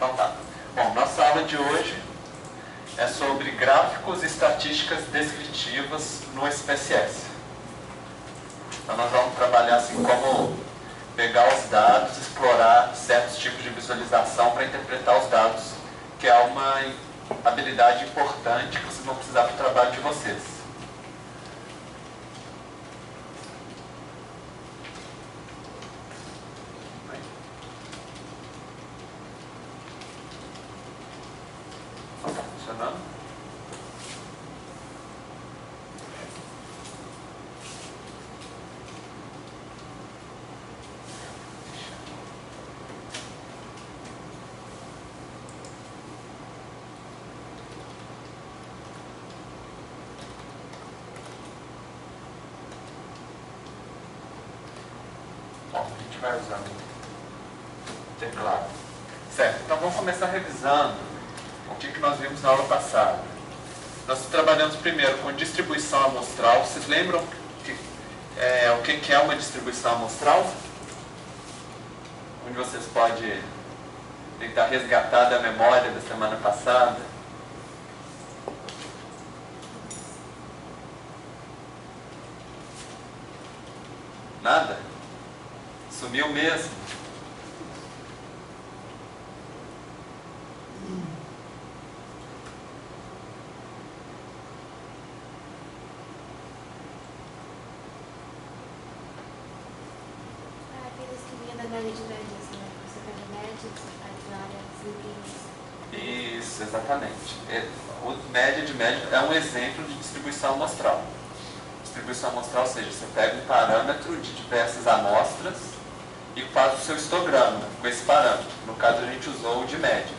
Então tá. Bom, nossa aula de hoje é sobre gráficos e estatísticas descritivas no SPSS. Então nós vamos trabalhar assim como pegar os dados, explorar certos tipos de visualização para interpretar os dados, que é uma habilidade importante que vocês vão precisar para o trabalho de vocês. Está funcionando? Bom, a gente vai usando o teclado. Certo, então vamos começar revisando o que nós vimos na aula passada. Nós trabalhamos primeiro com distribuição amostral. Vocês lembram o que é uma distribuição amostral? Onde vocês podem tentar resgatar da memória da semana passada. Nada? Sumiu mesmo? Aqueles que vinham da média de médias, né? Você pega a média, você faz várias linhas. Isso, exatamente. O média de média é um exemplo de distribuição amostral. Distribuição amostral, ou seja, você pega um parâmetro de diversas amostras e faz o seu histograma com esse parâmetro. No caso, a gente usou o de média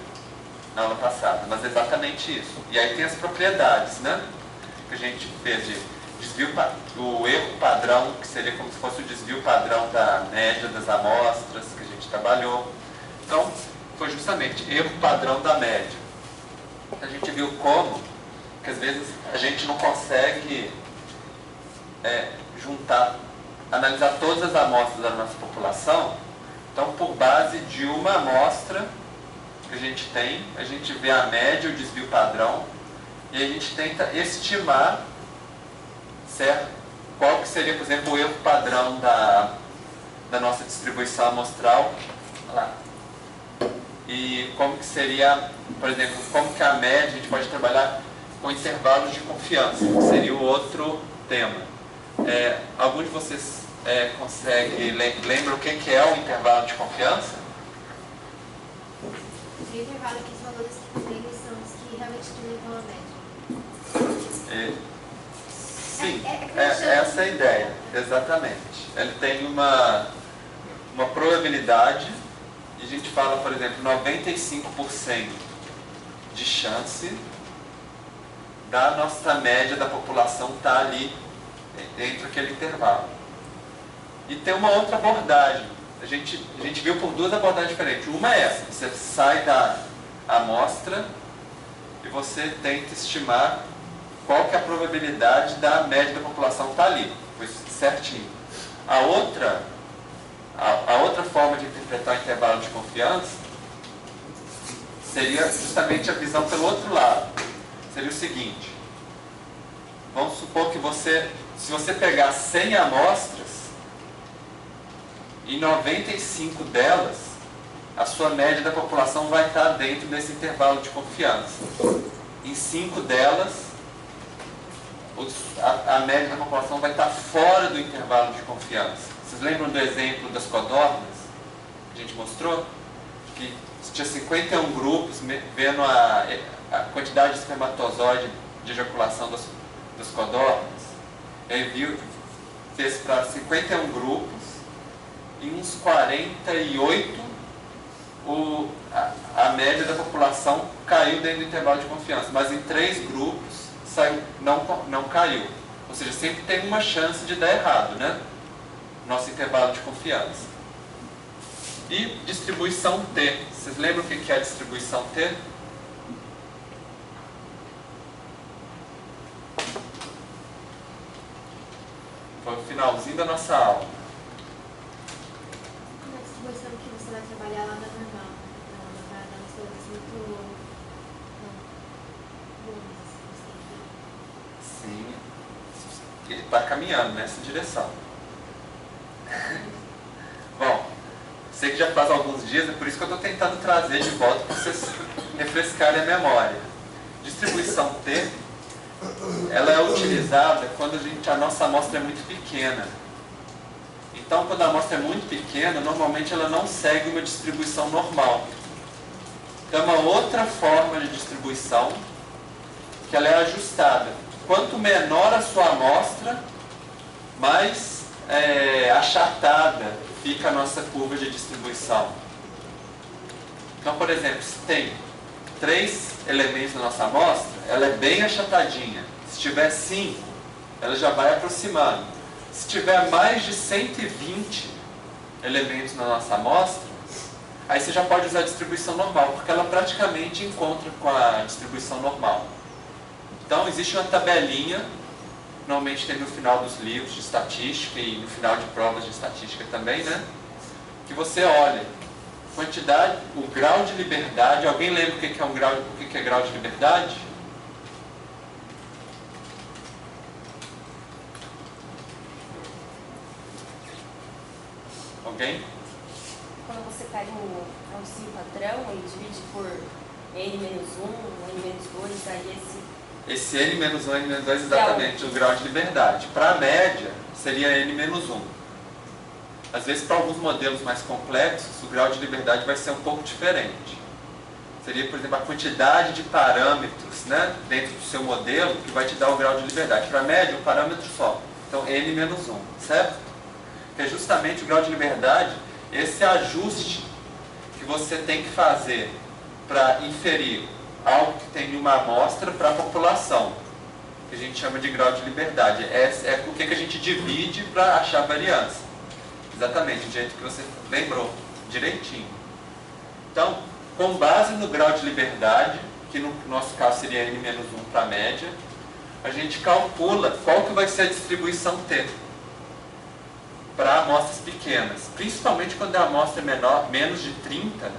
na aula passada, mas é exatamente isso. E aí tem as propriedades, né? Que a gente fez de desvio, o erro padrão, que seria como se fosse o desvio padrão da média das amostras que a gente trabalhou. Então, foi justamente erro padrão da média. A gente viu como que às vezes a gente não consegue analisar todas as amostras da nossa população. Então, por base de uma amostra que a gente tem, a gente vê a média, o desvio padrão, e a gente tenta estimar, certo, qual que seria, por exemplo, o erro padrão da nossa distribuição amostral. Olha lá. E como que seria, por exemplo, como que a média a gente pode trabalhar com intervalos de confiança, que seria o outro tema. Algum de vocês lembra o que é o intervalo de confiança? O intervalo que os valores que tem são os que realmente utilizam a média. Sim, essa é a ideia, exatamente. Ele tem uma probabilidade, e a gente fala, por exemplo, 95% de chance da nossa média da população estar ali dentro daquele intervalo. E tem uma outra abordagem. A gente viu por duas abordagens diferentes. Uma é essa: você sai da amostra e você tenta estimar qual que é a probabilidade da média da população estar ali, pois certinho. A outra forma de interpretar o intervalo de confiança seria justamente a visão pelo outro lado. Seria o seguinte: vamos supor que se você pegar 100 amostras, em 95 delas, a sua média da população vai estar dentro desse intervalo de confiança. Em 5 delas, a média da população vai estar fora do intervalo de confiança. Vocês lembram do exemplo das codornas? Que a gente mostrou? Que tinha 51 grupos vendo a quantidade de espermatozoide de ejaculação das codornas. Ele fez para 51 grupos, e uns 48 a média da população caiu dentro do intervalo de confiança, mas em 3 grupos não caiu. Ou seja, sempre tem uma chance de dar errado, né? Nosso intervalo de confiança. E distribuição T. Vocês lembram o que é a distribuição T? Foi o finalzinho da nossa aula. A distribuição que você vai trabalhar lá na normal. Então, ela vai dar uma ele está caminhando nessa direção. Bom, sei que já faz alguns dias, é por isso que eu estou tentando trazer de volta para vocês refrescarem a memória. Distribuição T, ela é utilizada quando a nossa amostra é muito pequena. Então, quando a amostra é muito pequena, normalmente ela não segue uma distribuição normal. Então, é uma outra forma de distribuição que ela é ajustada. Quanto menor a sua amostra, mais achatada fica a nossa curva de distribuição. Então, por exemplo, se tem 3 elementos na nossa amostra, ela é bem achatadinha. Se tiver 5, ela já vai aproximando. Se tiver mais de 120 elementos na nossa amostra, aí você já pode usar a distribuição normal, porque ela praticamente encontra com a distribuição normal. Então, existe uma tabelinha, normalmente tem no final dos livros de estatística e no final de provas de estatística também, né? Que você olha quantidade, o grau de liberdade. Alguém lembra o que é grau de liberdade? Alguém? Quando você pega um auxílio padrão e divide por n-1, n-2, aí esse n-1, n-2 é exatamente o grau de liberdade. Para a média, seria n-1. Às vezes, para alguns modelos mais complexos, o grau de liberdade vai ser um pouco diferente. Seria, por exemplo, a quantidade de parâmetros, né, dentro do seu modelo que vai te dar o grau de liberdade. Para a média, um parâmetro só. Então, n-1, certo? Que é justamente o grau de liberdade, esse ajuste que você tem que fazer para inferir algo que tem em uma amostra para a população, que a gente chama de grau de liberdade. É o que a gente divide para achar a variância. Exatamente, do jeito que você lembrou, direitinho. Então, com base no grau de liberdade, que no nosso caso seria n-1 para a média, a gente calcula qual que vai ser a distribuição T para amostras pequenas. Principalmente quando a amostra é menor, menos de 30,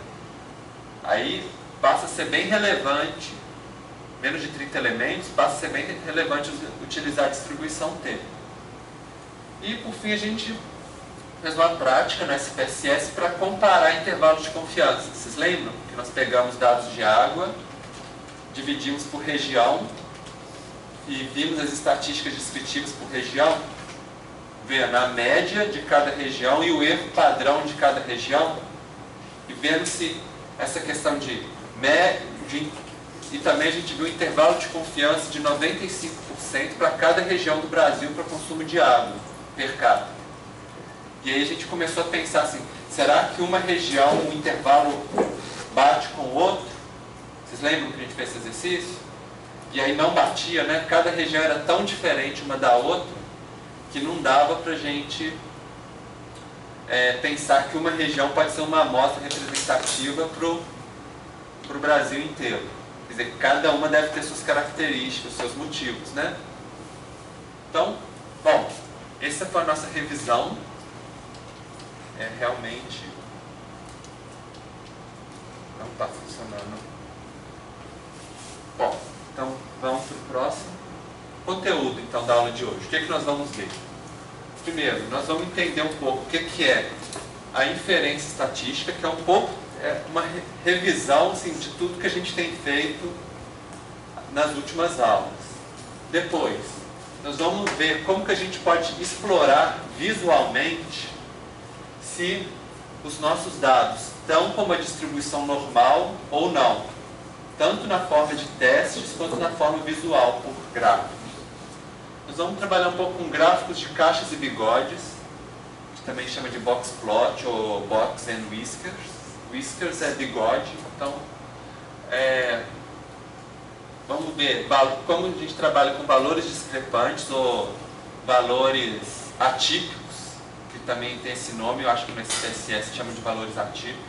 aí passa a ser bem relevante, menos de 30 elementos, passa a ser bem relevante utilizar a distribuição T. E, por fim, a gente fez uma prática no SPSS para comparar intervalos de confiança. Vocês lembram que nós pegamos dados de água, dividimos por região e vimos as estatísticas descritivas por região, vendo a média de cada região e o erro padrão de cada região, e vendo se essa questão de e também a gente viu um intervalo de confiança de 95% para cada região do Brasil para consumo de água per capita. E aí a gente começou a pensar assim, será que uma região, um intervalo bate com o outro? Vocês lembram que a gente fez esse exercício? E aí não batia, né? Cada região era tão diferente uma da outra que não dava para a gente pensar que uma região pode ser uma amostra representativa para o Brasil inteiro. Quer dizer, cada uma deve ter suas características, seus motivos, né? Então, bom, essa foi a nossa revisão. Realmente não está funcionando. Bom, então vamos para o próximo conteúdo então, da aula de hoje. O que nós vamos ver? Primeiro, nós vamos entender um pouco o que é a inferência estatística, que é um pouco uma revisão assim, de tudo que a gente tem feito nas últimas aulas. Depois, nós vamos ver como que a gente pode explorar visualmente se os nossos dados estão com uma distribuição normal ou não, tanto na forma de testes quanto na forma visual, por gráficos. Nós vamos trabalhar um pouco com gráficos de caixas e bigodes, que também chama de box plot ou box and whiskers. Whiskers é bigode, então vamos ver como a gente trabalha com valores discrepantes ou valores atípicos, que também tem esse nome, eu acho que no SPSS chama de valores atípicos.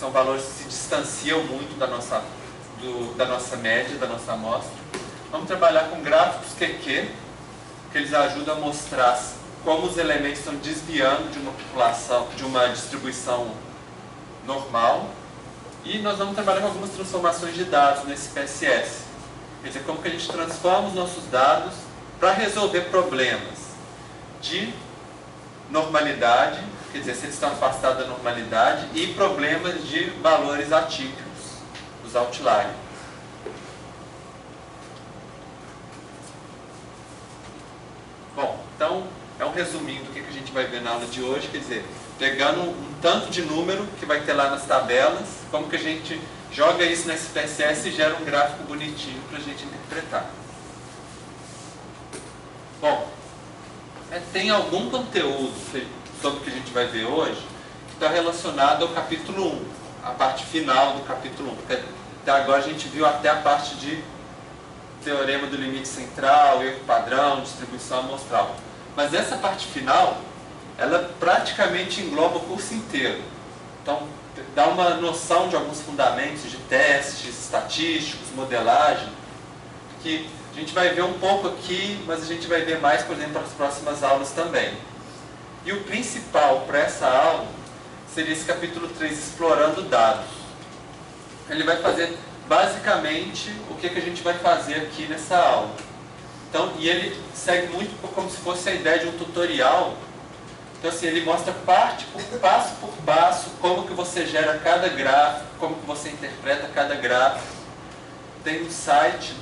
São valores que se distanciam muito da nossa média, da nossa amostra. Vamos trabalhar com gráficos QQ, que eles ajudam a mostrar como os elementos estão desviando de uma população, de uma distribuição normal. E nós vamos trabalhar com algumas transformações de dados no SPSS. Quer dizer, como que a gente transforma os nossos dados para resolver problemas de normalidade, quer dizer, se eles estão afastados da normalidade, e problemas de valores atípicos, os outliers. Bom, então é um resuminho do que a gente vai ver na aula de hoje, quer dizer, pegando um tanto de número que vai ter lá nas tabelas, como que a gente joga isso na SPSS e gera um gráfico bonitinho para a gente interpretar. Bom, tem algum conteúdo sobre o que a gente vai ver hoje que está relacionado ao capítulo 1, a parte final do capítulo 1. Porque até agora a gente viu até a parte de teorema do limite central, erro padrão, distribuição amostral. Mas essa parte final, ela praticamente engloba o curso inteiro. Então, dá uma noção de alguns fundamentos de testes estatísticos, modelagem, que a gente vai ver um pouco aqui, mas a gente vai ver mais, por exemplo, nas próximas aulas também. E o principal para essa aula seria esse capítulo 3, explorando dados. Ele vai fazer basicamente o que a gente vai fazer aqui nessa aula. Então, e ele segue muito como se fosse a ideia de um tutorial. Então, assim, ele mostra passo por passo, como que você gera cada gráfico, como que você interpreta cada gráfico. Tem um site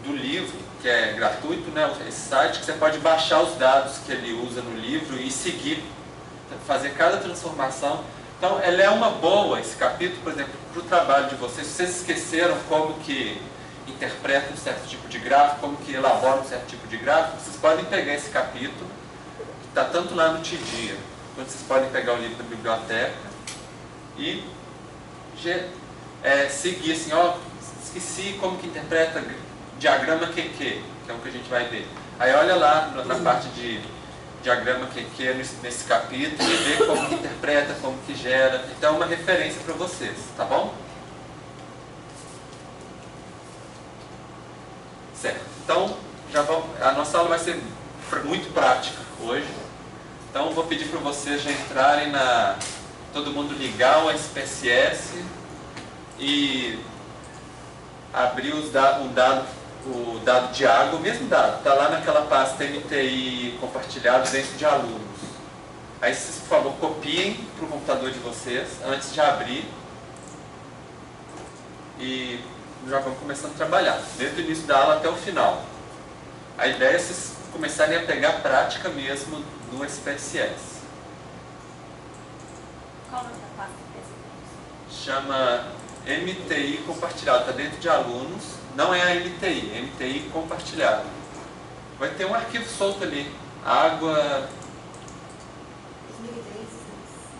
do livro, que é gratuito, né? Esse site que você pode baixar os dados que ele usa no livro e seguir, fazer cada transformação. Então, ela é uma boa, esse capítulo, por exemplo, para o trabalho de vocês. Se vocês esqueceram como que interpretam um certo tipo de gráfico, como que elaboram um certo tipo de gráfico, vocês podem pegar esse capítulo, que está tanto lá no TDIA, quanto vocês podem pegar o livro da biblioteca e seguir assim, ó, esqueci como que interpreta diagrama QQ, que é o que a gente vai ver. Aí olha lá na parte de diagrama QQ nesse capítulo e vê como que interpreta, como que gera. Então é uma referência para vocês, tá bom? Certo. Então, a nossa aula vai ser muito prática hoje. Então, vou pedir para vocês já entrarem todo mundo ligar o SPSS e abrir o dado de água, o mesmo dado, está lá naquela pasta MTI compartilhado dentro de alunos. Aí vocês, por favor, copiem para o computador de vocês antes de abrir e já vamos começando a trabalhar, desde o início da aula até o final. A ideia é vocês começarem a pegar prática mesmo no SPSS. Qual o nome da pasta? Chama MTI compartilhado, está dentro de alunos, não é a MTI, é MTI compartilhado. Vai ter um arquivo solto ali, água... 2003.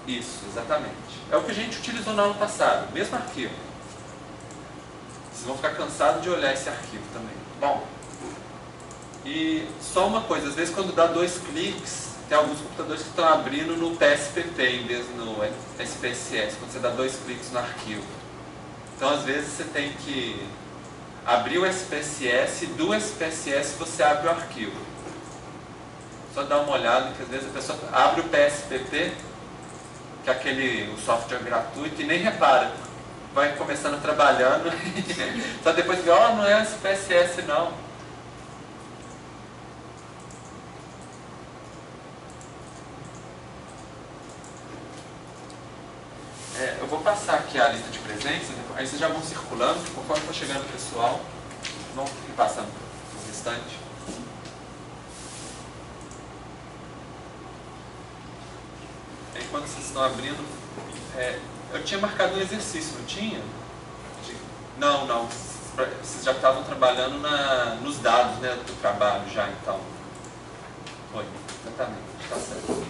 Isso, exatamente. É o que a gente utilizou no ano passado, mesmo arquivo. Vocês vão ficar cansados de olhar esse arquivo também. Bom, e só uma coisa, às vezes quando dá 2 cliques, tem alguns computadores que estão abrindo no PSPP em vez no SPSS, quando você dá 2 cliques no arquivo. Então, às vezes, você tem que abrir o SPSS e do SPSS você abre o arquivo. Só dá uma olhada, que às vezes a pessoa abre o PSPP, que é o software gratuito, e nem repara. Vai começando trabalhando, só depois vê, não é SPSS não. Eu vou passar aqui a lista de presença, aí vocês já vão circulando, conforme for chegando o pessoal, vão passando o restante. Enquanto vocês estão abrindo, eu tinha marcado um exercício, não tinha? Não, vocês já estavam trabalhando nos dados, né, do trabalho já, então. Foi, exatamente, está certo.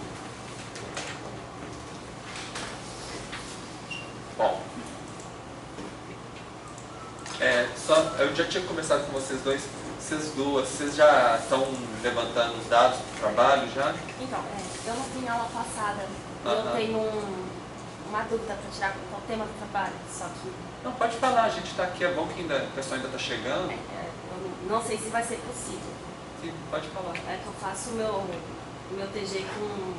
Bom, eu já tinha conversado com vocês vocês já estão levantando os dados do trabalho já? Então, eu não tenho aula passada, eu tenho uma dúvida para tirar qual é o tema do trabalho, só que... Não, pode falar, a gente está aqui, é bom que o pessoal ainda está chegando. Eu não sei se vai ser possível. Sim, pode falar. É que eu faço o meu TG com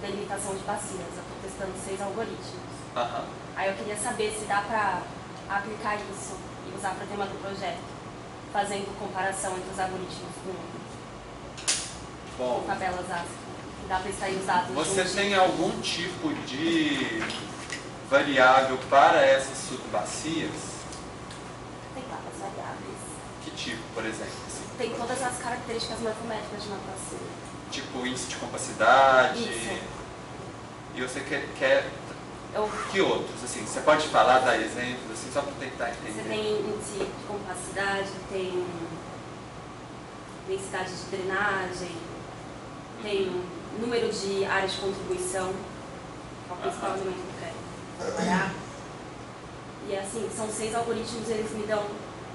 delimitação de bacinas, eu estou testando 6 algoritmos. Aí eu queria saber se dá para aplicar isso e usar para o tema do projeto. fazendo comparação entre os algoritmos com tabelas ASCII. Dá para extrair os dados. Você tem algum tipo de variável para essas subbacias? Tem várias variáveis. Que tipo, por exemplo? Assim? Tem todas as características morfométricas de uma bacia. Tipo índice de compacidade? Isso. E você quer que outros? Assim, você pode falar, dar exemplos, assim, só para tentar entender. Você tem índice de compacidade, tem densidade de drenagem, tem número de áreas de contribuição, que é o principal elemento que eu quero trabalhar. E assim, são 6 algoritmos, eles me dão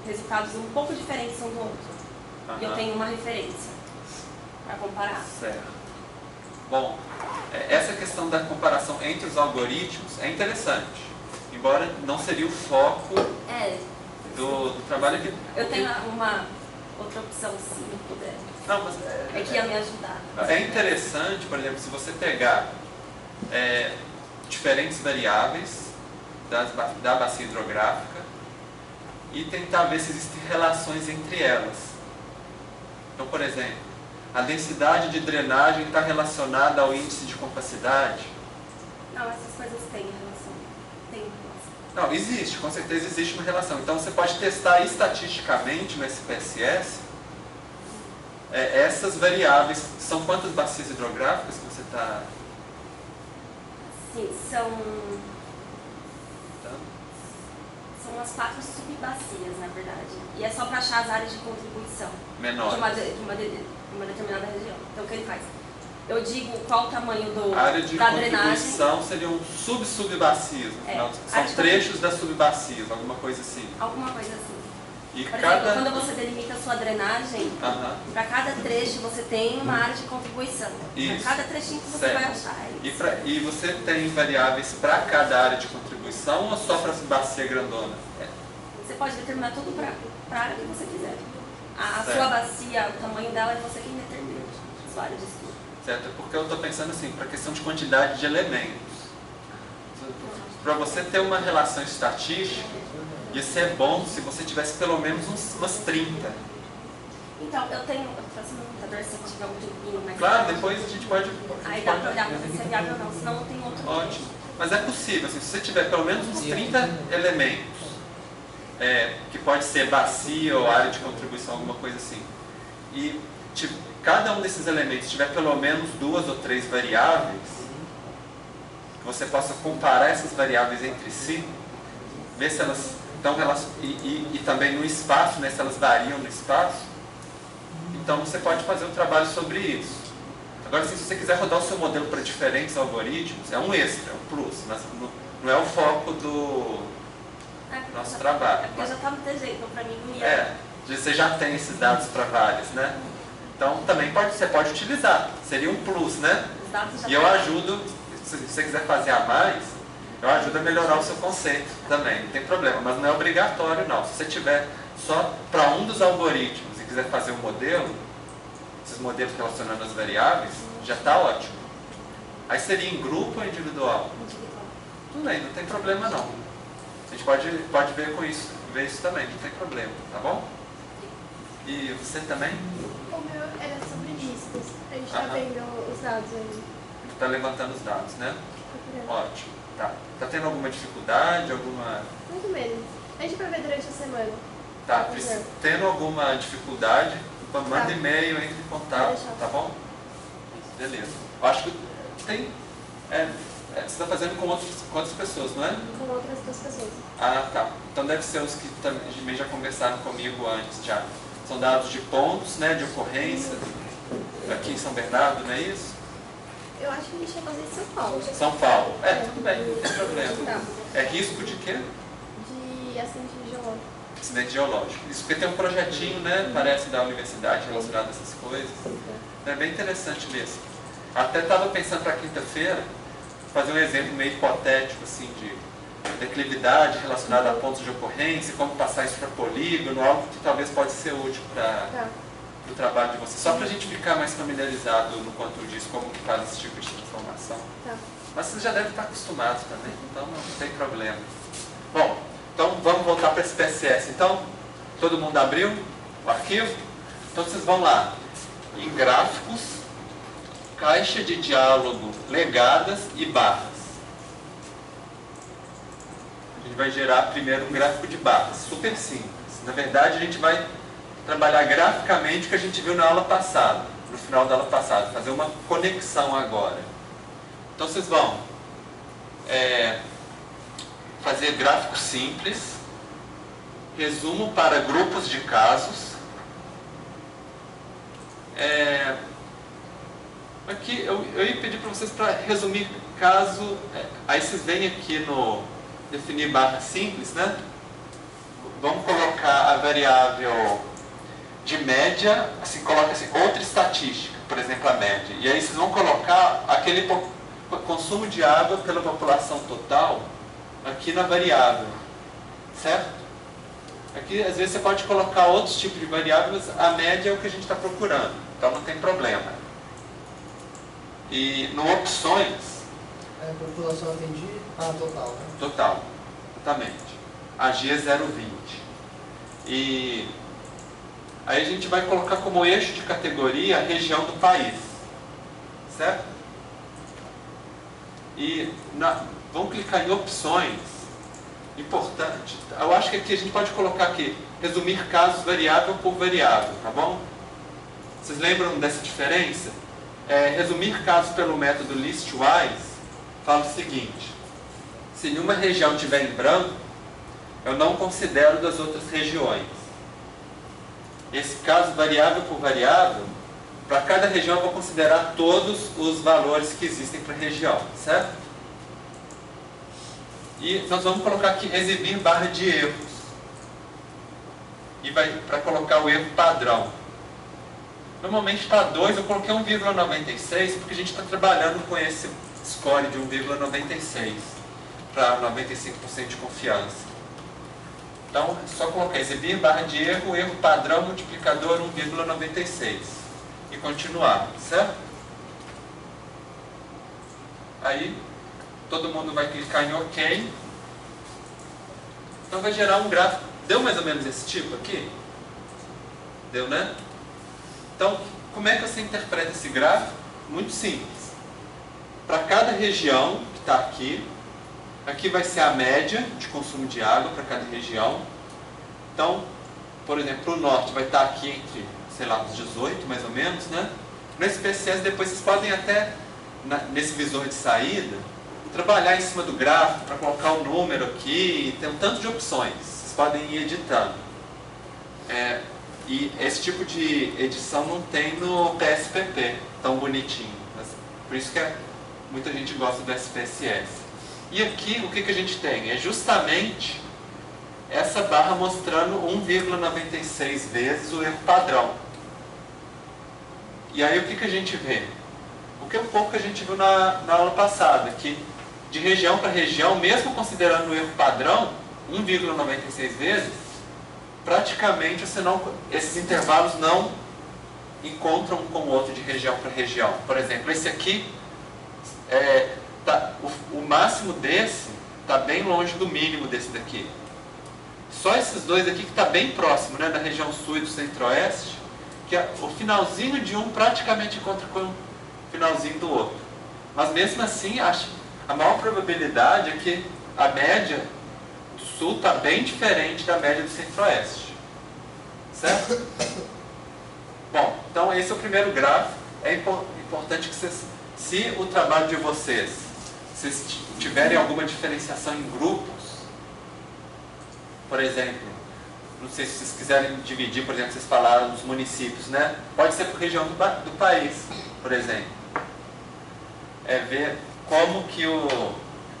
resultados um pouco diferentes um do outro. E eu tenho uma referência para comparar. Certo. Bom, essa questão da comparação entre os algoritmos é interessante, embora não seria o foco do trabalho aqui. Eu tenho uma outra opção, se não puder. Não, mas É que ia me ajudar. É interessante, por exemplo, se você pegar diferentes variáveis da bacia hidrográfica e tentar ver se existem relações entre elas. Então, por exemplo, a densidade de drenagem está relacionada ao índice de compacidade? Não, essas coisas têm relação. Tem relação. Não, existe, com certeza existe uma relação. Então você pode testar estatisticamente no SPSS essas variáveis. São quantas bacias hidrográficas que você está... Sim, são umas 4 subbacias, na verdade. E é só para achar as áreas de contribuição Menores. de uma determinada região. Então o que ele faz? Eu digo qual o tamanho A área de da drenagem. contribuição seriam subbacias, no final. São trechos das subbacias, alguma coisa assim. Alguma coisa assim. E Por cada... exemplo, quando você delimita a sua drenagem, para cada trecho você tem uma área de contribuição. Para cada trechinho que você vai achar. E você tem variáveis para cada área de contribuição ou só para a bacia grandona? Você pode determinar tudo para a área que você quiser. A sua bacia, o tamanho dela é você quem determina, a sua área de estudo. Certo, porque eu estou pensando assim, para a questão de quantidade de elementos. Para você ter uma relação estatística, ia ser bom se você tivesse pelo menos umas 30. Então, eu trouxe um computador, se tiver um tempinho mais... Claro, depois a gente pode... Aí dá para olhar para ver se é viável ou não, senão não tem outro. Ótimo. Mas é possível, assim, se você tiver pelo menos uns 30 elementos, que pode ser bacia ou área de contribuição, alguma coisa assim, e cada um desses elementos tiver pelo menos 2 ou 3 variáveis, que você possa comparar essas variáveis entre si, ver se elas estão e também no espaço, né, se elas variam no espaço, então você pode fazer um trabalho sobre isso. Agora, se você quiser rodar o seu modelo para diferentes algoritmos, é um extra, é um plus, mas não é o foco do nosso trabalho. É porque eu já estava no jeito, então para mim não ia... Você já tem esses dados para vários, né? Então, também você pode utilizar, seria um plus, né? Os dados já E eu ajudo, se você quiser fazer a mais, eu ajudo a melhorar o seu conceito também, não tem problema, mas não é obrigatório não. Se você tiver só para um dos algoritmos e quiser fazer um modelo, esses modelos relacionando as variáveis, já está ótimo. Aí seria em grupo ou individual? Individual. Tudo bem, não tem problema não. A gente pode ver isso também, não tem problema, tá bom? E você também? O meu era sobre listas. A gente está vendo os dados aí. Está levantando os dados, né? Procurando. Ótimo. Tá. Tá tendo alguma dificuldade, alguma... Muito menos. A gente vai ver durante a semana. Tá, tendo alguma dificuldade, manda e-mail, entre em contato, tá bom? Também. Eu acho que tem... você está fazendo com outras pessoas, não é? Com outras 2 pessoas. Ah, tá. Então deve ser os que também já conversaram comigo antes, já. São dados de pontos, né, de ocorrência, aqui em São Bernardo, não é isso? Eu acho que a gente vai fazer em São Paulo. São Paulo. Tudo bem, não tem problema. Tá. É risco de quê? De acidente geológico. Acidente geológico. Isso porque tem um projetinho, né, parece, da universidade relacionado a essas coisas. É bem interessante mesmo. Até estava pensando para quinta-feira, fazer um exemplo meio hipotético, assim, de declividade relacionada a pontos de ocorrência, como passar isso para polígono, algo que talvez pode ser útil para o trabalho de vocês. Só para a gente ficar mais familiarizado no quanto disso, como que faz esse tipo de transformação. Tá. Mas vocês já devem estar acostumados também, então não tem problema. Bom, então vamos voltar para esse PSS. Então, todo mundo abriu? o arquivo? Então vocês vão lá, em gráficos, caixa de diálogo, legadas e barras. A gente vai gerar primeiro um gráfico de barras, super simples. Na verdade, a gente vai trabalhar graficamente o que a gente viu na aula passada, no final da aula passada, fazer uma conexão agora. Então vocês vão fazer gráfico simples, resumo para grupos de casos. Aqui eu ia pedir para vocês para resumir caso, aí vocês vêm aqui no definir barra simples, né? Vamos colocar a variável de média, assim, coloca assim, outra estatística, por exemplo, a média. E aí vocês vão colocar aquele consumo de água pela população total aqui na variável, certo? Aqui, às vezes, você pode colocar outros tipos de variáveis, a média é o que a gente está procurando, então não tem problema. E no opções... população atendida, total, né? Total, exatamente. AG 020. E aí a gente vai colocar como eixo de categoria a região do país, certo? E vamos clicar em opções. Importante, eu acho que aqui a gente pode colocar aqui, resumir casos variável por variável, tá bom? Vocês lembram dessa diferença? Resumir casos pelo método listwise fala o seguinte: se nenhuma região estiver em branco, eu não considero das outras regiões. Esse caso variável por variável, para cada região eu vou considerar todos os valores que existem para a região, certo? E nós vamos colocar aqui exibir barra de erros. E para colocar o erro padrão. Normalmente está 2, eu coloquei 1,96 porque a gente está trabalhando com esse score de 1,96 para 95% de confiança. Então, é só colocar exibir barra de erro, erro padrão, multiplicador 1,96 e continuar, certo? Aí, todo mundo vai clicar em OK. Então vai gerar um gráfico. Deu mais ou menos esse tipo aqui? Deu, né? Então, como é que você interpreta esse gráfico? Muito simples. Para cada região que está aqui, aqui vai ser a média de consumo de água para cada região. Então, por exemplo, o norte vai estar aqui entre, sei lá, uns 18 mais ou menos, né? No SPSS depois vocês podem até, nesse visor de saída, trabalhar em cima do gráfico para colocar o número aqui, tem um tanto de opções, vocês podem ir editando. E esse tipo de edição não tem no PSPP, tão bonitinho. Por isso que muita gente gosta do SPSS. E aqui o que a gente tem? É justamente essa barra mostrando 1,96 vezes o erro padrão. E aí o que a gente vê? O que um pouco a gente viu na aula passada, que de região para região, mesmo considerando o erro padrão, 1,96 vezes, praticamente esses intervalos não encontram um com o outro de região para região. Por exemplo, esse aqui, o máximo desse está bem longe do mínimo desse daqui. Só esses dois aqui que está bem próximo, né, da região sul e do centro-oeste, que o finalzinho de um praticamente encontra com o finalzinho do outro. Mas mesmo assim, a maior probabilidade é que a média do sul está bem diferente da média do centro-oeste. Certo? Bom, então esse é o primeiro gráfico. É importante que vocês, se o trabalho de vocês tiverem alguma diferenciação em grupos, por exemplo, não sei se vocês quiserem dividir, por exemplo, vocês falaram dos municípios, né? Pode ser por região do país, por exemplo. Ver como que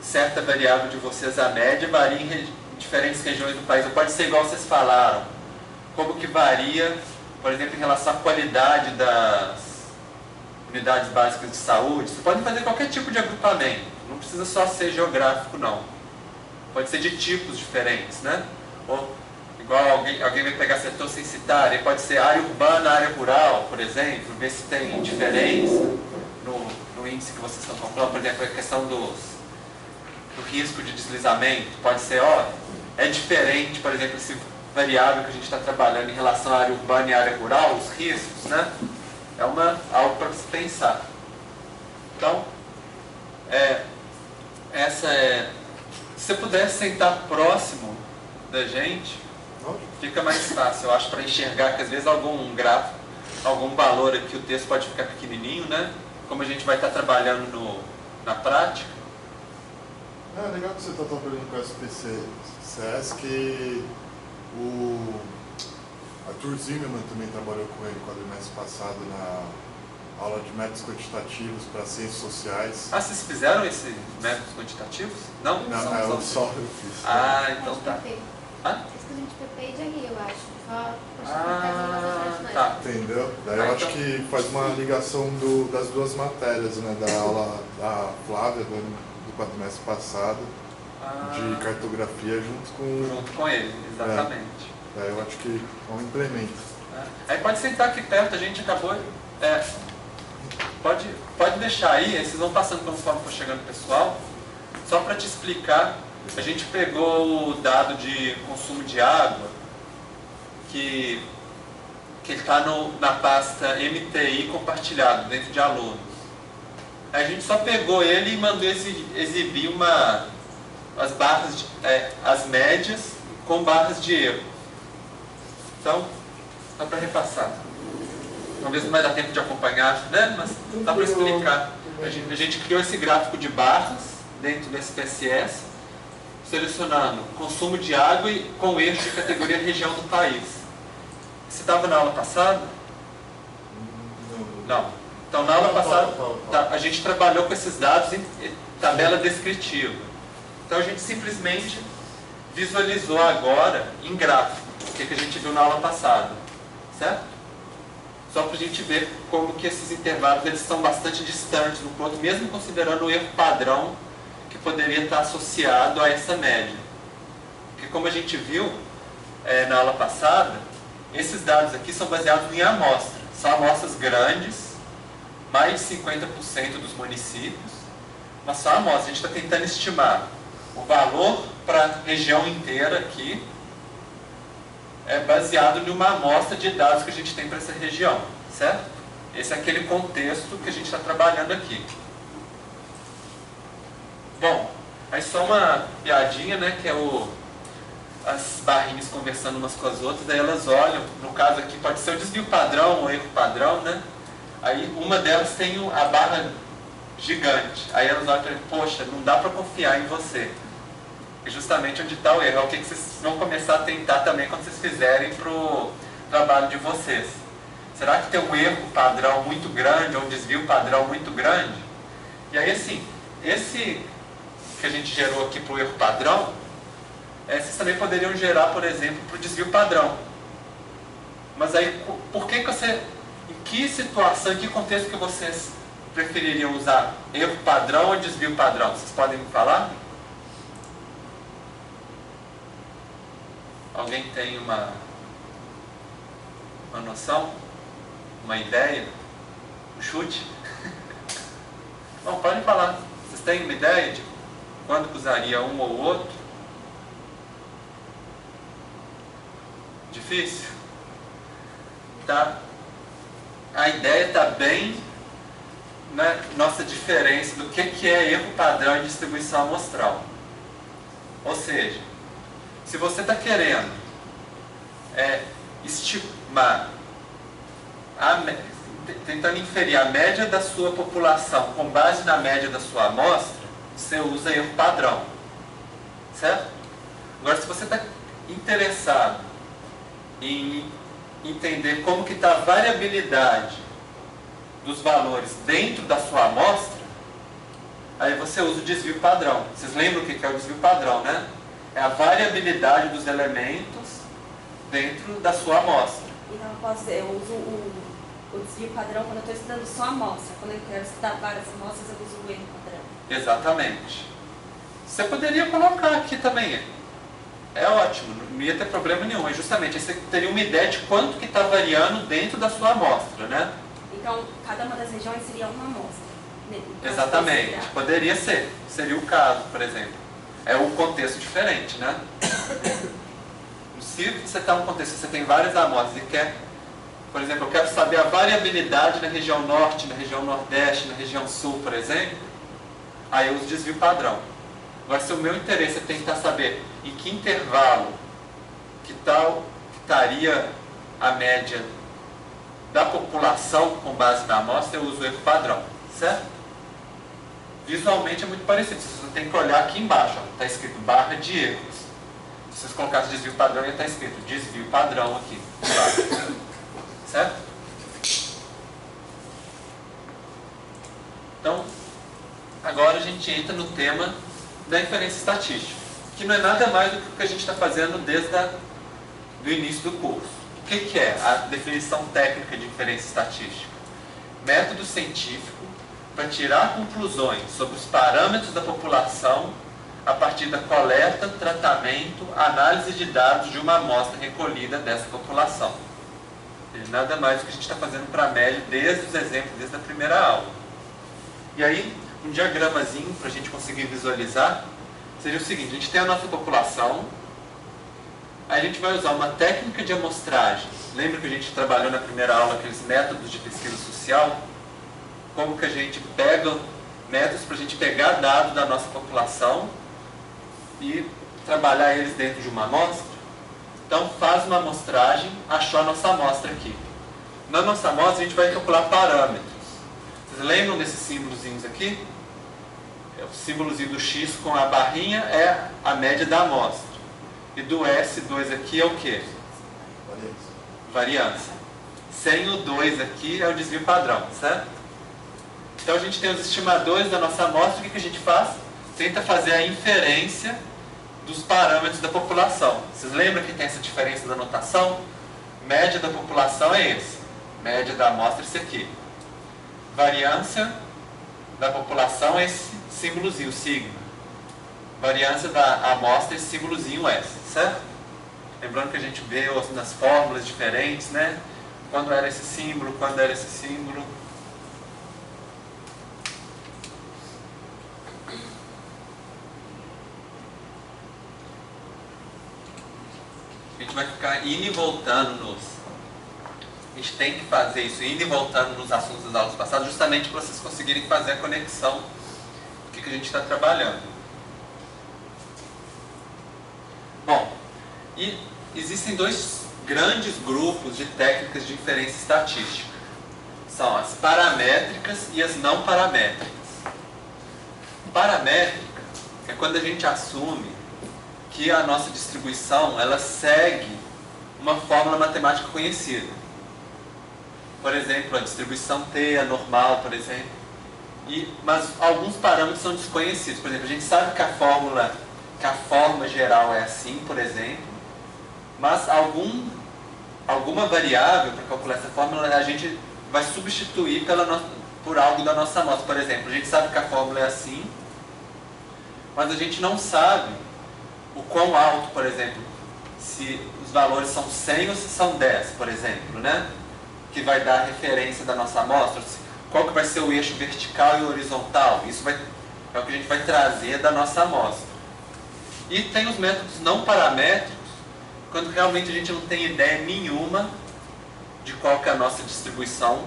certa variável de vocês, a média, varia em diferentes regiões do país. Ou pode ser igual vocês falaram, como que varia, por exemplo, em relação à qualidade das unidades básicas de saúde. Você pode fazer qualquer tipo de agrupamento, não precisa só ser geográfico, não. Pode ser de tipos diferentes, né? Ou igual alguém vai pegar setor censitário, e pode ser área urbana, área rural, por exemplo, ver se tem diferença no índice que vocês estão calculando. Por exemplo, a questão do risco de deslizamento, pode ser, é diferente, por exemplo, esse variável que a gente está trabalhando em relação à área urbana e à área rural, os riscos, né? É algo para se pensar. Então, se você puder sentar próximo da gente, fica mais fácil, eu acho, para enxergar que às vezes algum gráfico, algum valor aqui, o texto pode ficar pequenininho, né? Como a gente vai estar trabalhando na prática. É legal que você está trabalhando com o SPCS, que o Arthur Zimmermann também trabalhou com ele no quadrimestre passado na aula de métodos quantitativos para ciências sociais. Ah, vocês fizeram esses métodos quantitativos? Não? Não, só eu fiz. Ah, então tá. Estudante de PP e de RI, eu acho. Tá. Entendeu? Daí eu acho que faz uma ligação das duas matérias, né? Da aula da Flávia, do quadrimestre passado, de cartografia junto com ele, exatamente. Daí eu acho que é um implemento. Aí pode sentar aqui perto, a gente acabou. Pode deixar aí vocês vão passando conforme for chegando o pessoal. Só para te explicar, a gente pegou o dado de consumo de água, que está na pasta MTI compartilhado dentro de alunos. A gente só pegou ele e mandou exibir as médias com barras de erro. Então, dá para repassar. Talvez não vai dar tempo de acompanhar, né? Mas dá para explicar. A gente criou esse gráfico de barras dentro do SPSS, selecionando consumo de água e com eixo de categoria região do país. Você estava na aula passada? Não. Então, na aula passada, a gente trabalhou com esses dados em tabela descritiva. Então, a gente simplesmente visualizou agora em gráfico o que a gente viu na aula passada. Certo? Só para a gente ver como que esses intervalos eles são bastante distantes um do outro, mesmo considerando o erro padrão que poderia estar associado a essa média. Porque como a gente viu na aula passada, esses dados aqui são baseados em amostra. São amostras grandes, mais de 50% dos municípios, mas só amostra. A gente está tentando estimar o valor para a região inteira aqui, baseado em uma amostra de dados que a gente tem para essa região, certo? Esse é aquele contexto que a gente está trabalhando aqui. Bom, aí só uma piadinha, né, que é as barrinhas conversando umas com as outras, daí elas olham, no caso aqui pode ser o desvio padrão ou erro padrão, né? Aí uma delas tem a barra gigante, aí elas olham e falam, poxa, não dá para confiar em você. E justamente onde está o erro, é o que vocês vão começar a tentar também quando vocês fizerem para o trabalho de vocês. Será que tem um erro padrão muito grande, ou um desvio padrão muito grande? E aí assim, esse que a gente gerou aqui para o erro padrão, vocês também poderiam gerar, por exemplo, para o desvio padrão. Mas aí, em que situação, em que contexto que vocês prefeririam usar erro padrão ou desvio padrão? Vocês podem me falar? Alguém tem uma noção? Uma ideia? Um chute? Bom, podem falar. Vocês têm uma ideia de quando que usaria um ou outro? Difícil? Tá? A ideia está bem na nossa diferença do que é erro padrão e distribuição amostral. Ou seja, se você está querendo estimar, tentando inferir a média da sua população com base na média da sua amostra, você usa erro padrão. Certo? Agora, se você está interessado em entender como que está a variabilidade dos valores dentro da sua amostra, aí você usa o desvio padrão. Vocês lembram o que é o desvio padrão, né? É a variabilidade dos elementos dentro da sua amostra. Então eu uso o desvio padrão quando eu estou estudando só a amostra. Quando eu quero estudar várias amostras, eu uso o erro padrão. Exatamente. Você poderia colocar aqui também. É ótimo, não ia ter problema nenhum. É justamente, você teria uma ideia de quanto que está variando dentro da sua amostra, né? Então, cada uma das regiões seria uma amostra. Então, exatamente. Poderia ser. Seria o caso, por exemplo. É um contexto diferente, né? Não se você está num contexto, você tem várias amostras e quer, por exemplo, eu quero saber a variabilidade na região norte, na região nordeste, na região sul, por exemplo, aí eu uso desvio padrão. Agora, se o meu interesse é tentar saber em que intervalo que estaria a média da população com base na amostra, eu uso o erro padrão, certo? Visualmente é muito parecido, vocês têm que olhar aqui embaixo, está escrito barra de erros. Se vocês colocassem desvio padrão, ia estar escrito desvio padrão aqui embaixo, certo? Então, agora a gente entra no tema da inferência estatística, que não é nada mais do que o que a gente está fazendo desde o início do curso. O que é a definição técnica de inferência estatística? Método científico para tirar conclusões sobre os parâmetros da população a partir da coleta, tratamento, análise de dados de uma amostra recolhida dessa população. Nada mais do que a gente está fazendo para a média desde os exemplos, desde a primeira aula. E aí, um diagramazinho para a gente conseguir visualizar seria o seguinte: a gente tem a nossa população, aí a gente vai usar uma técnica de amostragem. Lembra que a gente trabalhou na primeira aula aqueles métodos de pesquisa social? Como que a gente pega métodos para a gente pegar dados da nossa população e trabalhar eles dentro de uma amostra? Então, faz uma amostragem, achou a nossa amostra aqui. Na nossa amostra, a gente vai calcular parâmetros. Vocês lembram desses símbolozinhos aqui? O símbolozinho do X com a barrinha é a média da amostra. E do S2 aqui é o quê? Variância. Sem o 2 aqui é o desvio padrão, certo? Então a gente tem os estimadores da nossa amostra. O que a gente faz? Tenta fazer a inferência dos parâmetros da população. Vocês lembram que tem essa diferença da notação? Média da população é esse. Média da amostra é esse aqui. Variância da população é esse símbolozinho, sigma. Variância da amostra é esse símbolozinho S, certo? Lembrando que a gente vê nas fórmulas diferentes, né? Quando era esse símbolo, quando era esse símbolo. A gente vai ficar indo e voltando nos... A gente tem que fazer isso, indo e voltando nos assuntos das aulas passadas, justamente para vocês conseguirem fazer a conexão do que a gente está trabalhando. Bom, e existem dois grandes grupos de técnicas de inferência estatística. São as paramétricas e as não paramétricas. Paramétrica é quando a gente assume que a nossa distribuição ela segue uma fórmula matemática conhecida. Por exemplo, a distribuição T, a normal, por exemplo. Mas alguns parâmetros são desconhecidos. Por exemplo, a gente sabe que a forma geral é assim, por exemplo, mas alguma variável para calcular essa fórmula a gente vai substituir por algo da nossa amostra. Por exemplo, a gente sabe que a fórmula é assim, mas a gente não sabe o quão alto, por exemplo, se os valores são 100 ou se são 10, por exemplo, né? Que vai dar a referência da nossa amostra, qual que vai ser o eixo vertical e horizontal. Isso é o que a gente vai trazer da nossa amostra. E tem os métodos não paramétricos, quando realmente a gente não tem ideia nenhuma de qual que é a nossa distribuição.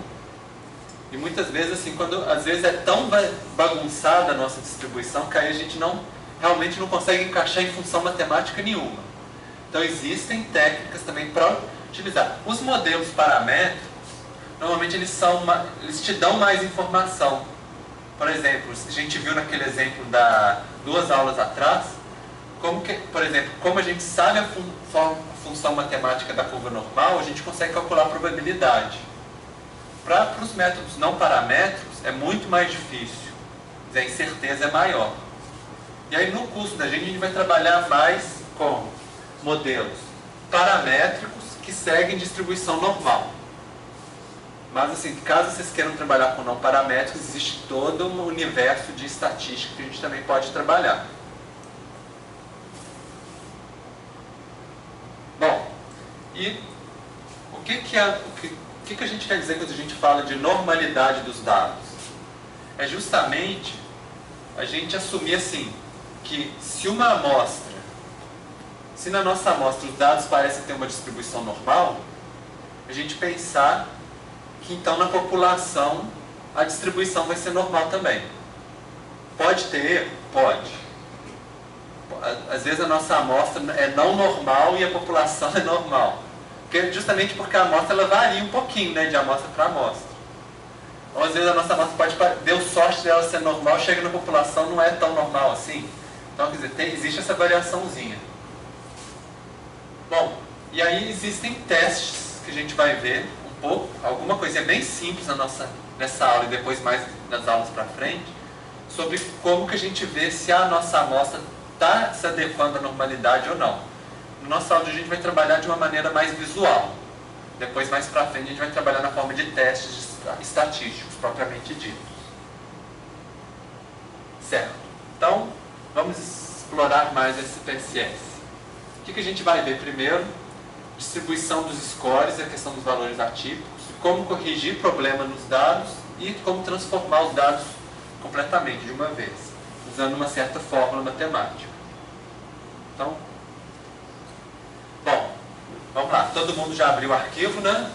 E muitas vezes, assim, às vezes é tão bagunçada a nossa distribuição que aí a gente realmente não consegue encaixar em função matemática nenhuma. Então existem técnicas também para utilizar. Os modelos paramétricos, normalmente eles te dão mais informação. Por exemplo, a gente viu naquele exemplo da 2 aulas atrás, como a gente sabe a função matemática da curva normal, a gente consegue calcular a probabilidade. Para os métodos não paramétricos é muito mais difícil, a incerteza é maior. E aí no curso da gente a gente vai trabalhar mais com modelos paramétricos que seguem distribuição normal. Mas assim, caso vocês queiram trabalhar com não paramétricos, existe todo um universo de estatística que a gente também pode trabalhar. Bom, e o que a gente quer dizer quando a gente fala de normalidade dos dados? É justamente a gente assumir assim, que se uma amostra, se na nossa amostra os dados parecem ter uma distribuição normal, a gente pensar que então na população a distribuição vai ser normal também. Pode ter erro? Pode. Às vezes a nossa amostra é não normal e a população é normal. Justamente porque a amostra ela varia um pouquinho, né, de amostra para amostra. Ou às vezes a nossa amostra deu sorte dela ser normal, chega na população não é tão normal assim. Então, quer dizer, existe essa variaçãozinha. Bom, e aí existem testes que a gente vai ver um pouco, alguma coisinha bem simples nessa aula e depois mais nas aulas para frente, sobre como que a gente vê se a nossa amostra está se adequando à normalidade ou não. No nosso áudio a gente vai trabalhar de uma maneira mais visual. Depois, mais para frente, a gente vai trabalhar na forma de testes estatísticos, propriamente ditos. Certo. Então, vamos explorar mais esse PSS. O que a gente vai ver primeiro? Distribuição dos scores, a questão dos valores atípicos, como corrigir problema nos dados e como transformar os dados completamente de uma vez, usando uma certa fórmula matemática. Então, bom, vamos lá. Todo mundo já abriu o arquivo, né?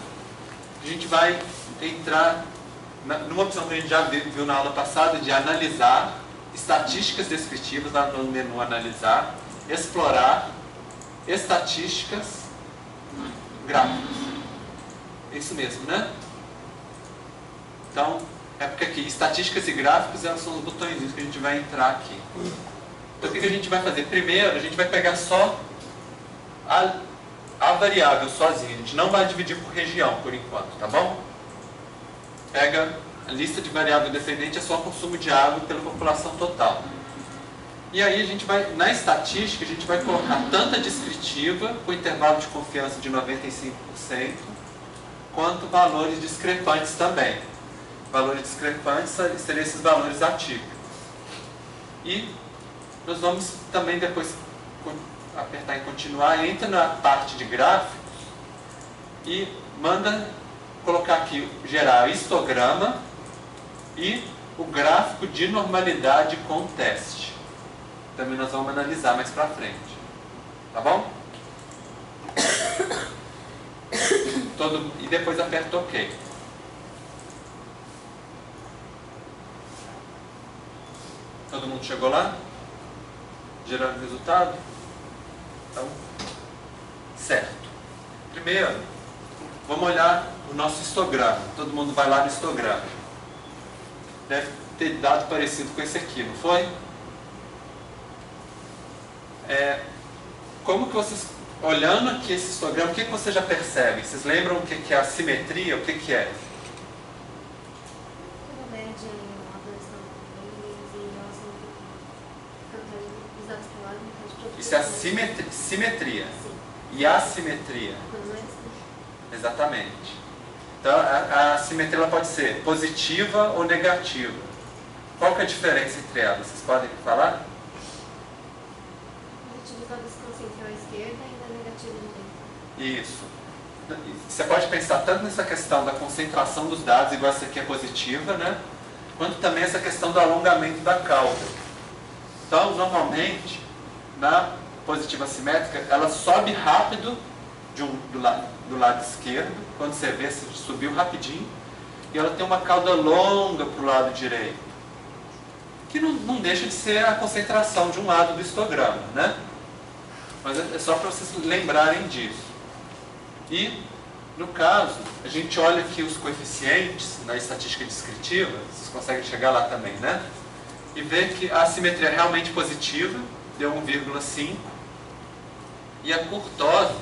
A gente vai entrar numa opção que a gente já viu na aula passada, de analisar estatísticas descritivas, lá no menu analisar, explorar estatísticas gráficos. Isso mesmo, né? Então, é porque aqui, estatísticas e gráficos são os botõezinhos que a gente vai entrar aqui. Então, o que a gente vai fazer? Primeiro, a gente vai pegar só a variável sozinha. A gente não vai dividir por região, por enquanto, tá bom? Pega a lista de variável dependente, é só consumo de água pela população total. E aí, a gente vai, na estatística, a gente vai colocar tanto a descritiva, com intervalo de confiança de 95%, quanto valores discrepantes também. Valores discrepantes seriam esses valores atípicos. E nós vamos também depois apertar em continuar, entra na parte de gráficos e manda colocar aqui, gerar histograma e o gráfico de normalidade com teste. Também nós vamos analisar mais para frente. Tá bom? E depois aperta OK. Todo mundo chegou lá? Gerando resultado? Então, certo. Primeiro, vamos olhar o nosso histograma. Todo mundo vai lá no histograma. Deve ter dado parecido com esse aqui, não foi? Como que vocês, olhando aqui esse histograma, o que vocês já percebem? Vocês lembram o que é a simetria? O que é? Isso é a simetria. Sim. E a assimetria? Exatamente. Então, a simetria ela pode ser positiva ou negativa. Qual que é a diferença entre elas? Vocês podem falar? Positiva todas se concentram à esquerda e na negativa à direita. Isso. Você pode pensar tanto nessa questão da concentração dos dados, igual essa aqui é positiva, né? Quanto também essa questão do alongamento da cauda. Então, normalmente, na positiva simétrica, ela sobe rápido do lado esquerdo, quando você vê, você subiu rapidinho, e ela tem uma cauda longa para o lado direito, que não deixa de ser a concentração de um lado do histograma, né? Mas é só para vocês lembrarem disso. E, no caso, a gente olha aqui os coeficientes na estatística descritiva, vocês conseguem chegar lá também, né? E ver que a assimetria é realmente positiva, deu 1,5, e a curtose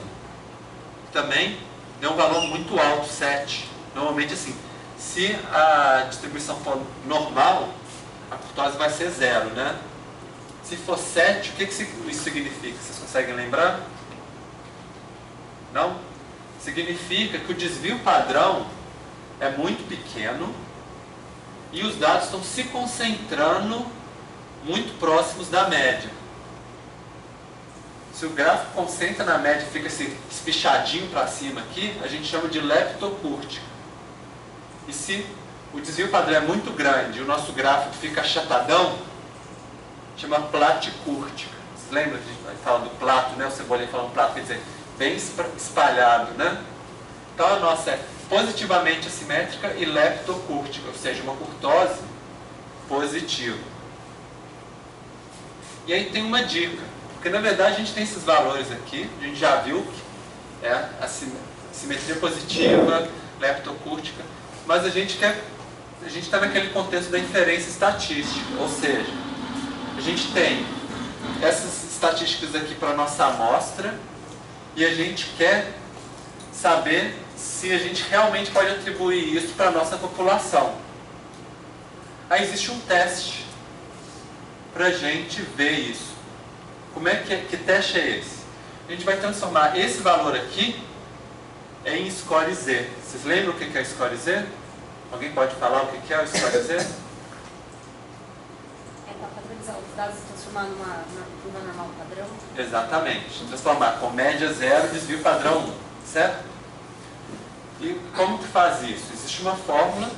também deu um valor muito alto, 7. Normalmente, assim, se a distribuição for normal, a curtose vai ser 0, né? Se for 7, o que isso significa? Vocês conseguem lembrar? Não? Significa que o desvio padrão é muito pequeno e os dados estão se concentrando muito próximos da média. Se o gráfico concentra na média e fica esse espichadinho para cima aqui, a gente chama de leptocúrtica. E se o desvio padrão é muito grande e o nosso gráfico fica achatadão, chama platicúrtica. Vocês lembram que a gente vai falar do plato, né? O Cebolinha falando plato, quer dizer, bem espalhado, né? Então a nossa é positivamente assimétrica e leptocúrtica, ou seja, uma curtose positiva. E aí tem uma dica, porque na verdade a gente tem esses valores aqui, a gente já viu que é a simetria positiva, leptocúrtica, mas a gente está naquele contexto da inferência estatística, ou seja, a gente tem essas estatísticas aqui para a nossa amostra e a gente quer saber se a gente realmente pode atribuir isso para a nossa população. Aí existe um teste para a gente ver isso. Como é que teste é esse? A gente vai transformar esse valor aqui em score Z. Vocês lembram o que é score Z? Alguém pode falar o que é o score Z? É para padronizar os dados e transformar numa curva normal padrão? Exatamente. Transformar com média 0 e desvio padrão 1, certo? E como que faz isso? Existe uma fórmula,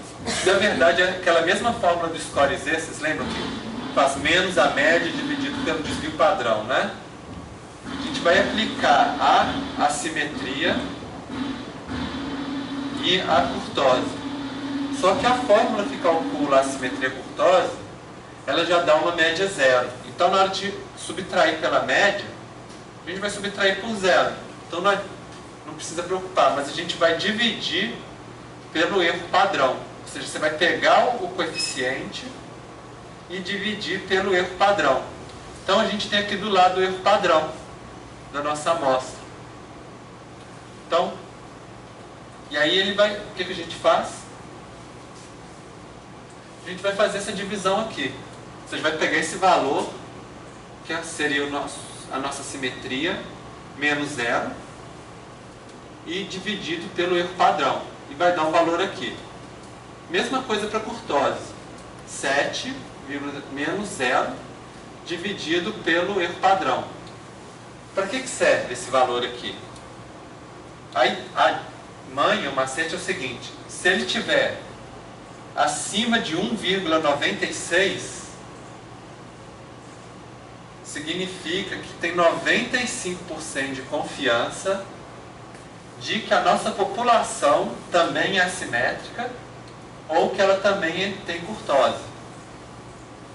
na verdade é aquela mesma fórmula do score Z, vocês lembram que faz menos a média dividido pelo desvio padrão, né? A gente vai aplicar a assimetria e a curtose. Só que a fórmula que calcula a assimetria e a curtose, ela já dá uma média 0. Então na hora de subtrair pela média, a gente vai subtrair por 0. Então nós não precisa preocupar, mas a gente vai dividir pelo erro padrão. Ou seja, você vai pegar o coeficiente e dividir pelo erro padrão. Então a gente tem aqui do lado o erro padrão da nossa amostra. Então, e aí ele vai, o que a gente faz? A gente vai fazer essa divisão aqui. Você vai pegar esse valor, que seria a nossa simetria, menos 0, e dividido pelo erro padrão. E vai dar um valor aqui. Mesma coisa para curtose. 7, menos 0, dividido pelo erro padrão. Para que serve esse valor aqui? A manha, o macete é o seguinte: se ele tiver acima de 1,96, significa que tem 95% de confiança de que a nossa população também é assimétrica ou que ela também tem curtose.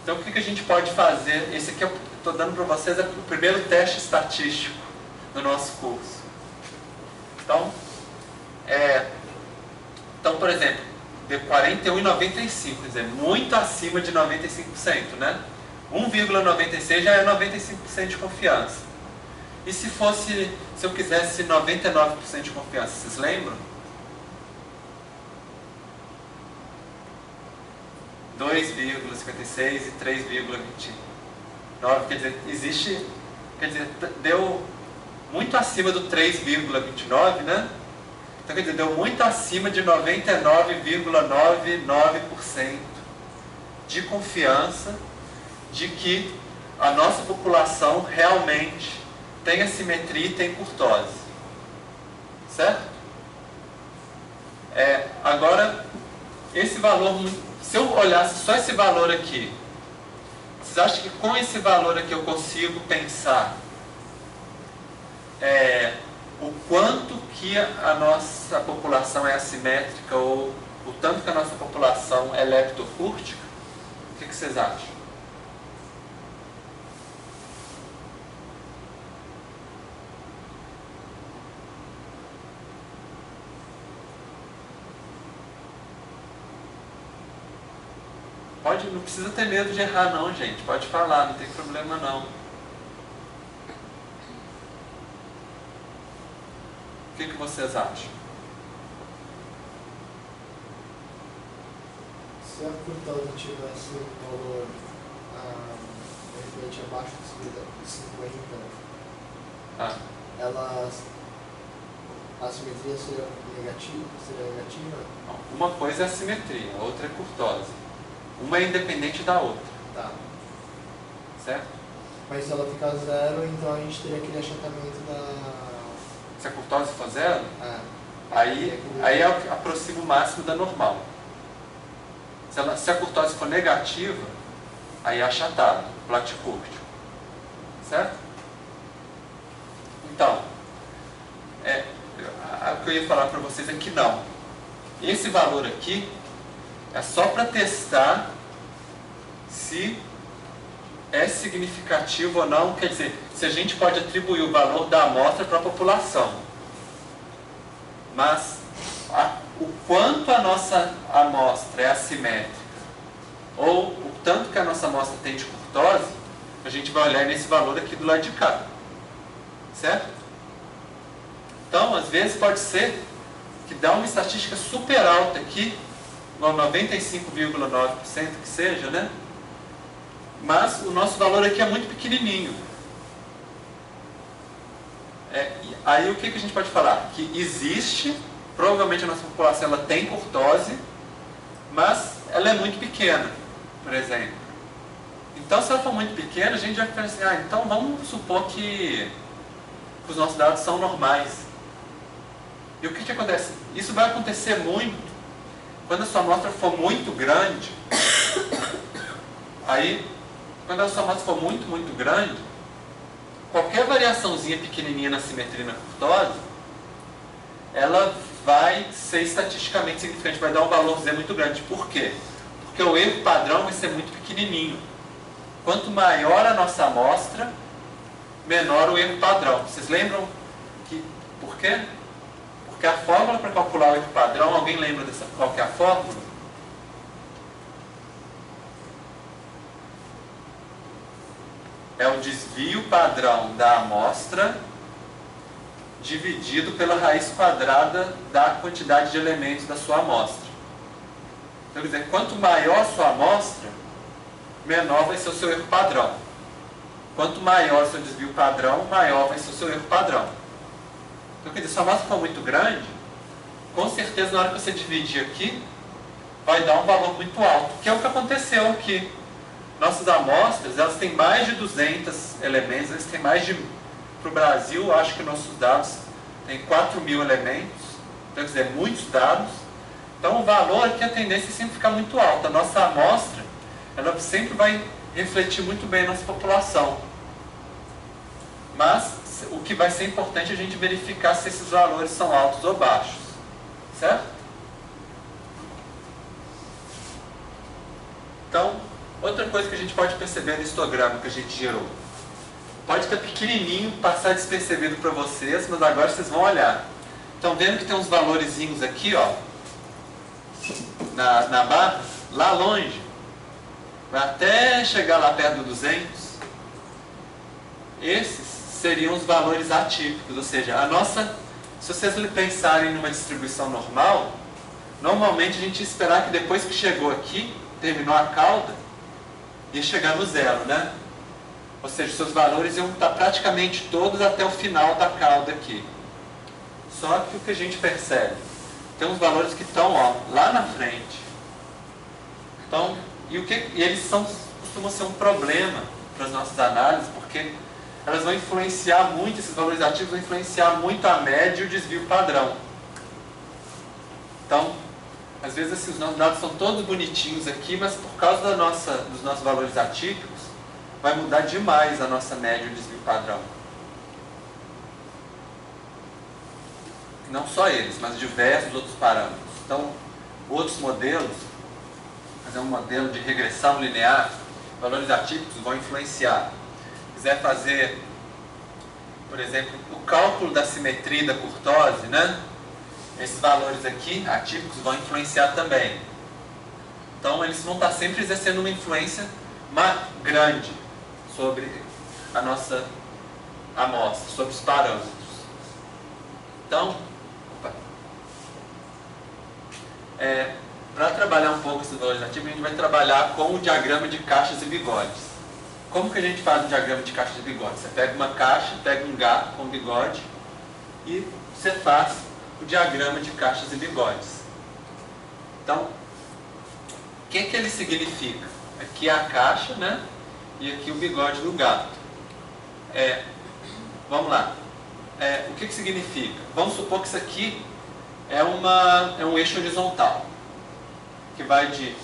Então o que a gente pode fazer? Esse aqui eu estou dando para vocês é o primeiro teste estatístico do nosso curso. Então por exemplo, de 41,95, quer dizer, muito acima de 95%, né? 1,96 já é 95% de confiança. E se eu quisesse 99% de confiança, vocês lembram? 2,56 e 3,29, quer dizer, deu muito acima do 3,29, né? Então, quer dizer, deu muito acima de 99,99% de confiança de que a nossa população realmente tem assimetria e tem curtose. Certo? Agora, esse valor, se eu olhasse só esse valor aqui, vocês acham que com esse valor aqui eu consigo pensar o quanto que a nossa população é assimétrica ou o tanto que a nossa população é leptocúrtica? O que vocês acham? Não precisa ter medo de errar não, gente. Pode falar, não tem problema não. O que vocês acham? Se a curtose tivesse um valor referente abaixo de 50, a simetria seria negativa? Uma coisa é a simetria, a outra é curtose. Uma é independente da outra. Tá. Certo? Mas se ela ficar 0, então a gente teria aquele achatamento da... Se a curtose for 0, aí aproxima o máximo da normal. Se a curtose for negativa, aí é achatado, platicúrtico. Certo? Então, o que eu ia falar para vocês é que não. Esse valor aqui é só para testar se é significativo ou não, quer dizer, se a gente pode atribuir o valor da amostra para a população. Mas o quanto a nossa amostra é assimétrica, ou o tanto que a nossa amostra tem de curtose, a gente vai olhar nesse valor aqui do lado de cá. Certo? Então, às vezes pode ser que dá uma estatística super alta aqui, 95,9% que seja, né? Mas o nosso valor aqui é muito pequenininho. Aí o que a gente pode falar? Que existe, provavelmente a nossa população ela tem curtose, mas ela é muito pequena, por exemplo. Então, se ela for muito pequena, a gente já fica assim, então vamos supor que os nossos dados são normais. E o que acontece? Isso vai acontecer muito quando a sua amostra for muito grande. Aí, quando a sua amostra for muito grande, qualquer variaçãozinha pequenininha na simetria e na curtose, ela vai ser estatisticamente significante, vai dar um valor Z muito grande. Por quê? Porque o erro padrão vai ser muito pequenininho. Quanto maior a nossa amostra, menor o erro padrão. Vocês lembram por quê? Porque a fórmula para calcular o erro padrão, alguém lembra qual que é a fórmula? É o desvio padrão da amostra dividido pela raiz quadrada da quantidade de elementos da sua amostra. Então, quer dizer, quanto maior a sua amostra, menor vai ser o seu erro padrão. Quanto maior o seu desvio padrão, maior vai ser o seu erro padrão. Então, quer dizer, se a amostra for muito grande, com certeza na hora que você dividir aqui, vai dar um valor muito alto, que é o que aconteceu aqui. Nossas amostras, elas têm mais de 200 elementos, elas têm mais de... Para o Brasil, acho que nossos dados têm 4.000 elementos, então, quer dizer, muitos dados. Então, o valor aqui, a tendência é sempre ficar muito alto. A nossa amostra, ela sempre vai refletir muito bem a nossa população. Mas, o que vai ser importante é a gente verificar se esses valores são altos ou baixos. Certo? Então, outra coisa que a gente pode perceber no histograma que a gente gerou. Pode estar pequenininho, passar despercebido para vocês, mas agora vocês vão olhar. Estão vendo que tem uns valorzinhos aqui, ó, na barra, lá longe, vai até chegar lá perto do 200. Esses seriam os valores atípicos, ou seja, se vocês pensarem numa distribuição normal, normalmente a gente ia esperar que depois que chegou aqui, terminou a cauda, ia chegar no zero, né? Ou seja, seus valores iam estar praticamente todos até o final da cauda aqui. Só que o que a gente percebe? Tem uns valores que estão lá na frente. Então, e eles costumam ser um problema para as nossas análises, porque elas vão influenciar muito, esses valores ativos vão influenciar muito a média e o desvio padrão. Então, às vezes assim, os nossos dados são todos bonitinhos aqui, mas por causa dos nossos valores atípicos, vai mudar demais a nossa média e o desvio padrão. Não só eles, mas diversos outros parâmetros. Então, outros modelos, fazer um modelo de regressão linear, valores atípicos vão influenciar. Se quiser fazer, por exemplo, o cálculo da simetria da curtose, né? Esses valores aqui, atípicos, vão influenciar também. Então, eles vão estar sempre exercendo uma influência grande sobre a nossa amostra, sobre os parâmetros. Então, para trabalhar um pouco esses valores atípicos, a gente vai trabalhar com o diagrama de caixas e bigodes. Como que a gente faz um diagrama de caixas e bigodes? Você pega uma caixa, pega um gato com bigode e você faz o diagrama de caixas e bigodes. Então, o que ele significa? Aqui é a caixa, né? E aqui o bigode do gato. Vamos lá. O que significa? Vamos supor que isso aqui é um eixo horizontal, que vai de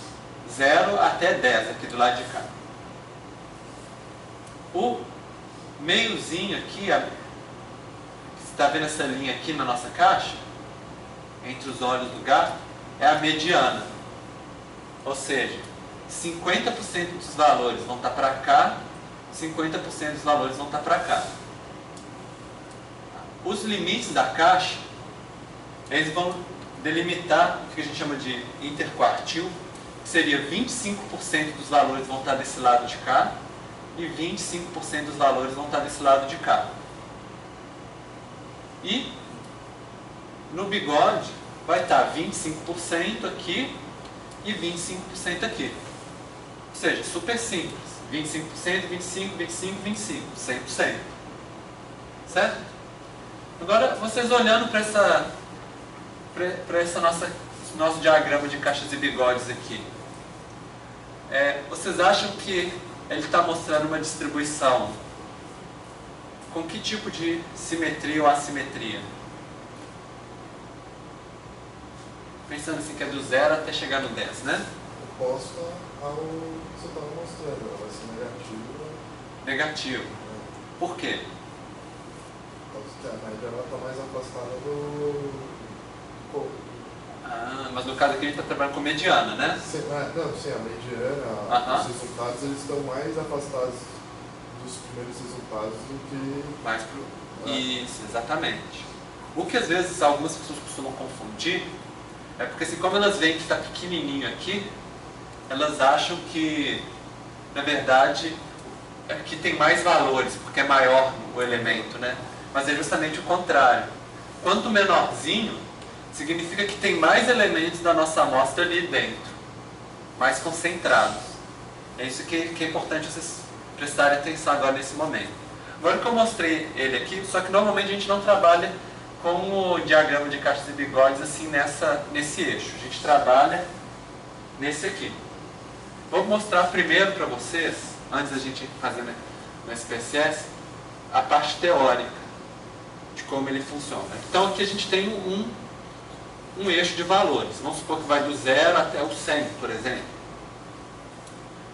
0 até 10, aqui do lado de cá. O meiozinho aqui, está vendo essa linha aqui na nossa caixa? Entre os olhos do gato, é a mediana. Ou seja, 50% dos valores vão estar para cá, 50% dos valores vão estar para cá. Os limites da caixa, eles vão delimitar o que a gente chama de interquartil, que seria 25% dos valores vão estar desse lado de cá e 25% dos valores vão estar desse lado de cá. E no bigode vai estar 25% aqui e 25% aqui. Ou seja, super simples. 25%, 25%, 25%, 25%, 100%. Certo? Agora, vocês olhando para essa nosso diagrama de caixas e bigodes aqui, vocês acham que ele está mostrando uma distribuição com que tipo de simetria ou assimetria? Pensando assim que é do 0 até chegar no 10, né? Oposta ao que você estava mostrando, ela vai ser negativa. Negativo. Por quê? A média está mais afastada do corpo. Mas no caso aqui a gente está trabalhando com mediana, né? Sim, a mediana, os resultados eles estão mais afastados dos primeiros resultados do que... Mais pro... Isso, exatamente. O que às vezes algumas pessoas costumam confundir é porque assim, como elas veem que está pequenininho aqui, elas acham que, na verdade, que tem mais valores, porque é maior o elemento, né? Mas é justamente o contrário. Quanto menorzinho, significa que tem mais elementos da nossa amostra ali dentro, mais concentrados. É isso que é importante vocês prestarem atenção agora nesse momento. Agora que eu mostrei ele aqui, só que normalmente a gente não trabalha com o diagrama de caixas e bigodes assim nesse eixo. A gente trabalha nesse aqui. Vou mostrar primeiro para vocês, antes da gente fazer no SPSS, a parte teórica de como ele funciona. Então aqui a gente tem um eixo de valores. Vamos supor que vai do 0 até o 100, por exemplo.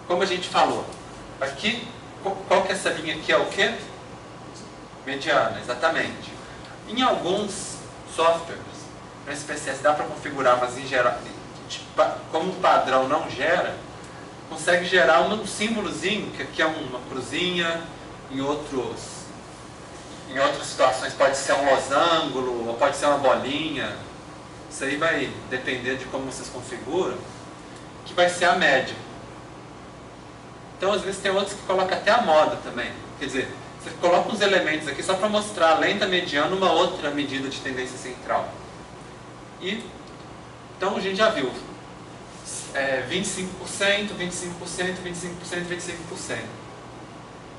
Como a gente falou, aqui, qual que é essa linha aqui? É o quê? Mediana, exatamente. Em alguns softwares, no SPSS dá para configurar, mas em geral, como o padrão não gera, consegue gerar um símbolozinho, que aqui é uma cruzinha, em outras situações pode ser um losango, ou pode ser uma bolinha. Isso aí vai depender de como vocês configuram, que vai ser a média. Então, às vezes, tem outros que colocam até a moda também. Quer dizer, você coloca uns elementos aqui só para mostrar, além da mediana, uma outra medida de tendência central. Então, a gente já viu 25%, 25%, 25%, 25%.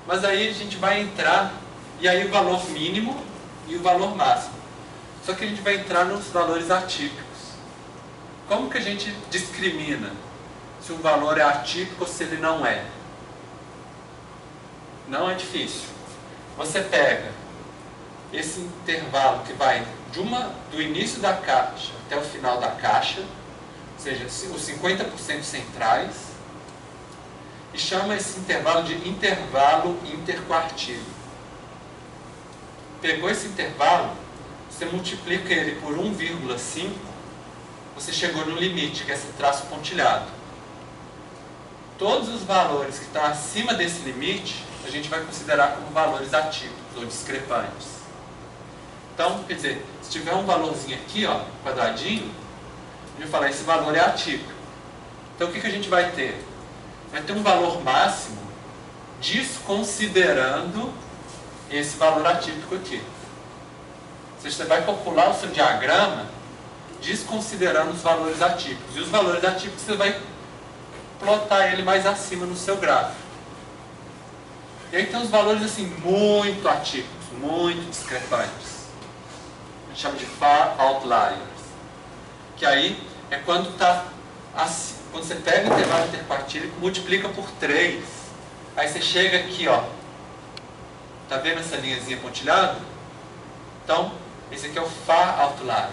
Mas aí a gente vai entrar, e aí o valor mínimo e o valor máximo. Só que a gente vai entrar nos valores atípicos. Como que a gente discrimina se um valor é atípico ou se ele não é? Não é difícil. Você pega esse intervalo que vai do início da caixa até o final da caixa, ou seja, os 50% centrais, e chama esse intervalo de intervalo interquartil. Pegou esse intervalo, você multiplica ele por 1,5, você chegou no limite, que é esse traço pontilhado. Todos os valores que estão acima desse limite, a gente vai considerar como valores atípicos ou discrepantes. Então, quer dizer, se tiver um valorzinho aqui, ó, quadradinho, a gente vai falar, esse valor é atípico. Então, o que a gente vai ter? Vai ter um valor máximo desconsiderando esse valor atípico aqui. Ou seja, você vai calcular o seu diagrama desconsiderando os valores atípicos. E os valores atípicos você vai plotar ele mais acima no seu gráfico. E aí tem uns valores assim muito atípicos, muito discrepantes. A gente chama de far outliers. Que aí é quando você pega o intervalo interquartílico, multiplica por 3. Aí você chega aqui, ó. Tá vendo essa linhazinha pontilhada? Então, esse aqui é o far outlier.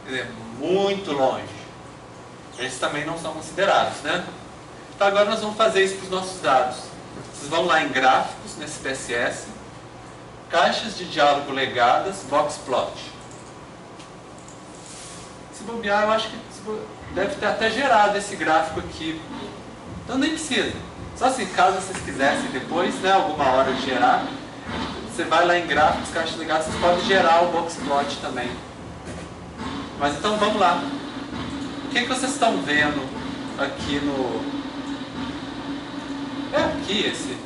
Quer dizer, muito longe. Esses também não são considerados, né? Então agora nós vamos fazer isso para os nossos dados. Vocês vão lá em gráficos, no SPSS, caixas de diálogo legadas, box plot. Se bobear, eu acho que deve ter até gerado esse gráfico aqui. Então nem precisa. Só se caso vocês quisessem depois, né, alguma hora de gerar, você vai lá em gráficos, caixas legadas, vocês podem gerar o box plot também. Mas então vamos lá. O que vocês estão vendo aqui no... É aqui esse...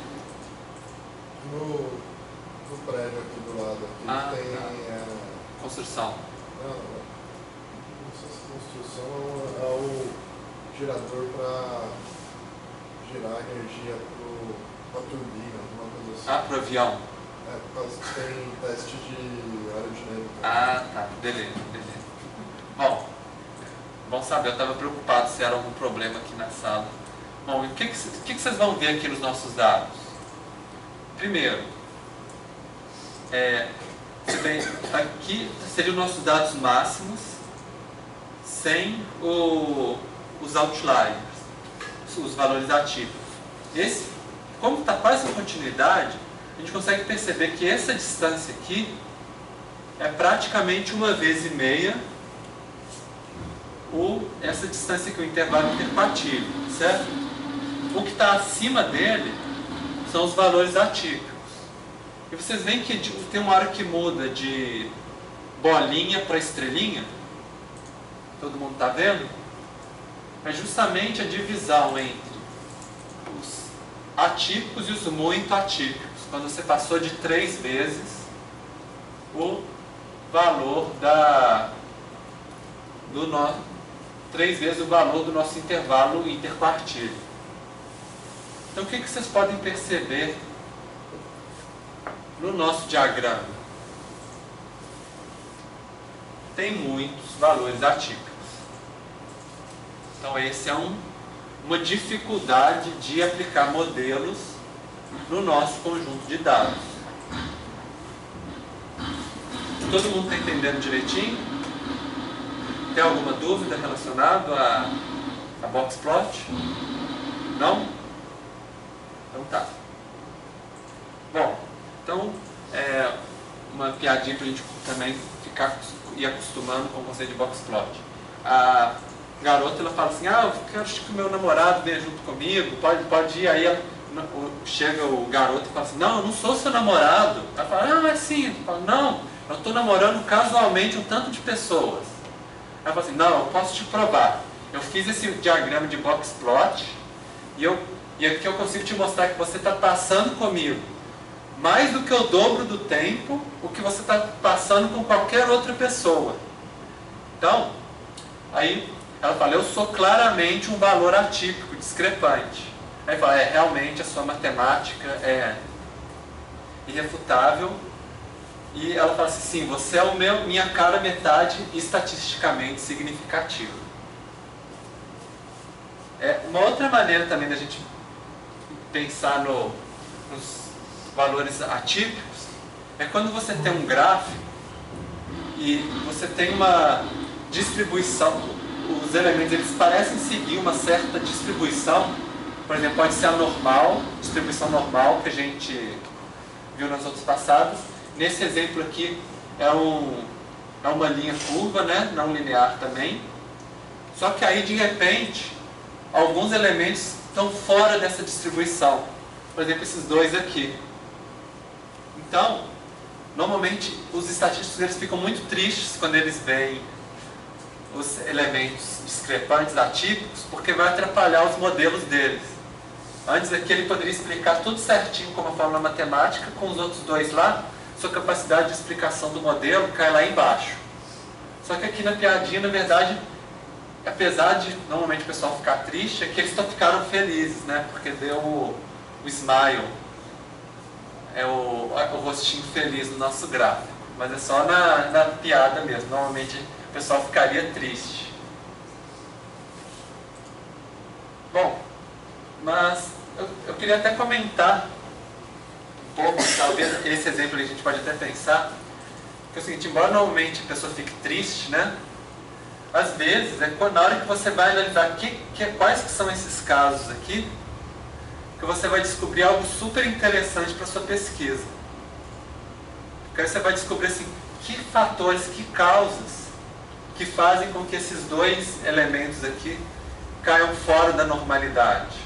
No prédio aqui do lado, aqui tem... Construção. Não sei se construção é o gerador para gerar energia para turbina, alguma coisa assim. Ah, para o avião. Por causa que tem teste de aerodinâmica. Ah, tá. Beleza. Bom saber, eu estava preocupado se era algum problema aqui na sala. Bom, e o que vocês vão ver aqui nos nossos dados? Primeiro, aqui seriam os nossos dados máximos sem os outliers, os valores atípicos. Como está quase em continuidade, a gente consegue perceber que essa distância aqui é praticamente 1,5 essa distância aqui, o intervalo interquartíleo, certo? O que está acima dele são os valores atípicos. E vocês veem que tem uma hora que muda de bolinha para estrelinha. Todo mundo está vendo? É justamente a divisão entre os atípicos e os muito atípicos. Quando você passou de 3 vezes o valor 3 vezes o valor do nosso intervalo interquartíleo. Então o que vocês podem perceber no nosso diagrama? Tem muitos valores atípicos. Então essa é uma dificuldade de aplicar modelos no nosso conjunto de dados. Todo mundo está entendendo direitinho? Tem alguma dúvida relacionada a box plot? Não? Então tá. Bom, então uma piadinha para a gente também ir acostumando com o conceito de box plot. A garota ela fala assim, eu quero que o meu namorado venha junto comigo, pode ir. Aí chega o garoto e fala assim, não, eu não sou seu namorado. Ela fala, é sim. Fala, não, eu estou namorando casualmente um tanto de pessoas. Ela fala assim, não, eu posso te provar. Eu fiz esse diagrama de box plot e aqui eu consigo te mostrar que você está passando comigo mais do que o dobro do tempo o que você está passando com qualquer outra pessoa. Então, aí ela fala, eu sou claramente um valor atípico, discrepante. Aí fala, realmente a sua matemática é irrefutável. E ela fala assim, sim, você é minha cara metade estatisticamente significativa. Uma outra maneira também da gente pensar nos valores atípicos é quando você tem um gráfico e você tem uma distribuição, os elementos eles parecem seguir uma certa distribuição. Por exemplo, pode ser a normal, distribuição normal que a gente viu nas outras passadas. Nesse exemplo aqui é uma linha curva, né? Não linear também. Só que aí de repente alguns elementos estão fora dessa distribuição. Por exemplo, esses dois aqui. Então, normalmente os estatísticos eles ficam muito tristes quando eles veem os elementos discrepantes, atípicos, porque vai atrapalhar os modelos deles. Antes aqui ele poderia explicar tudo certinho como a fórmula matemática, com os outros dois lá, sua capacidade de explicação do modelo cai lá embaixo. Só que aqui na piadinha, na verdade, apesar de normalmente o pessoal ficar triste, é que eles só ficaram felizes, né? Porque deu o smile, o rostinho feliz no nosso gráfico. Mas é só na piada mesmo, normalmente o pessoal ficaria triste. Bom, mas eu queria até comentar um pouco, talvez esse exemplo a gente pode até pensar, que é o seguinte, embora normalmente a pessoa fique triste, né? Às vezes, na hora que você vai analisar quais que são esses casos aqui, que você vai descobrir algo super interessante para a sua pesquisa. Porque aí você vai descobrir assim, que fatores, que causas que fazem com que esses dois elementos aqui caiam fora da normalidade.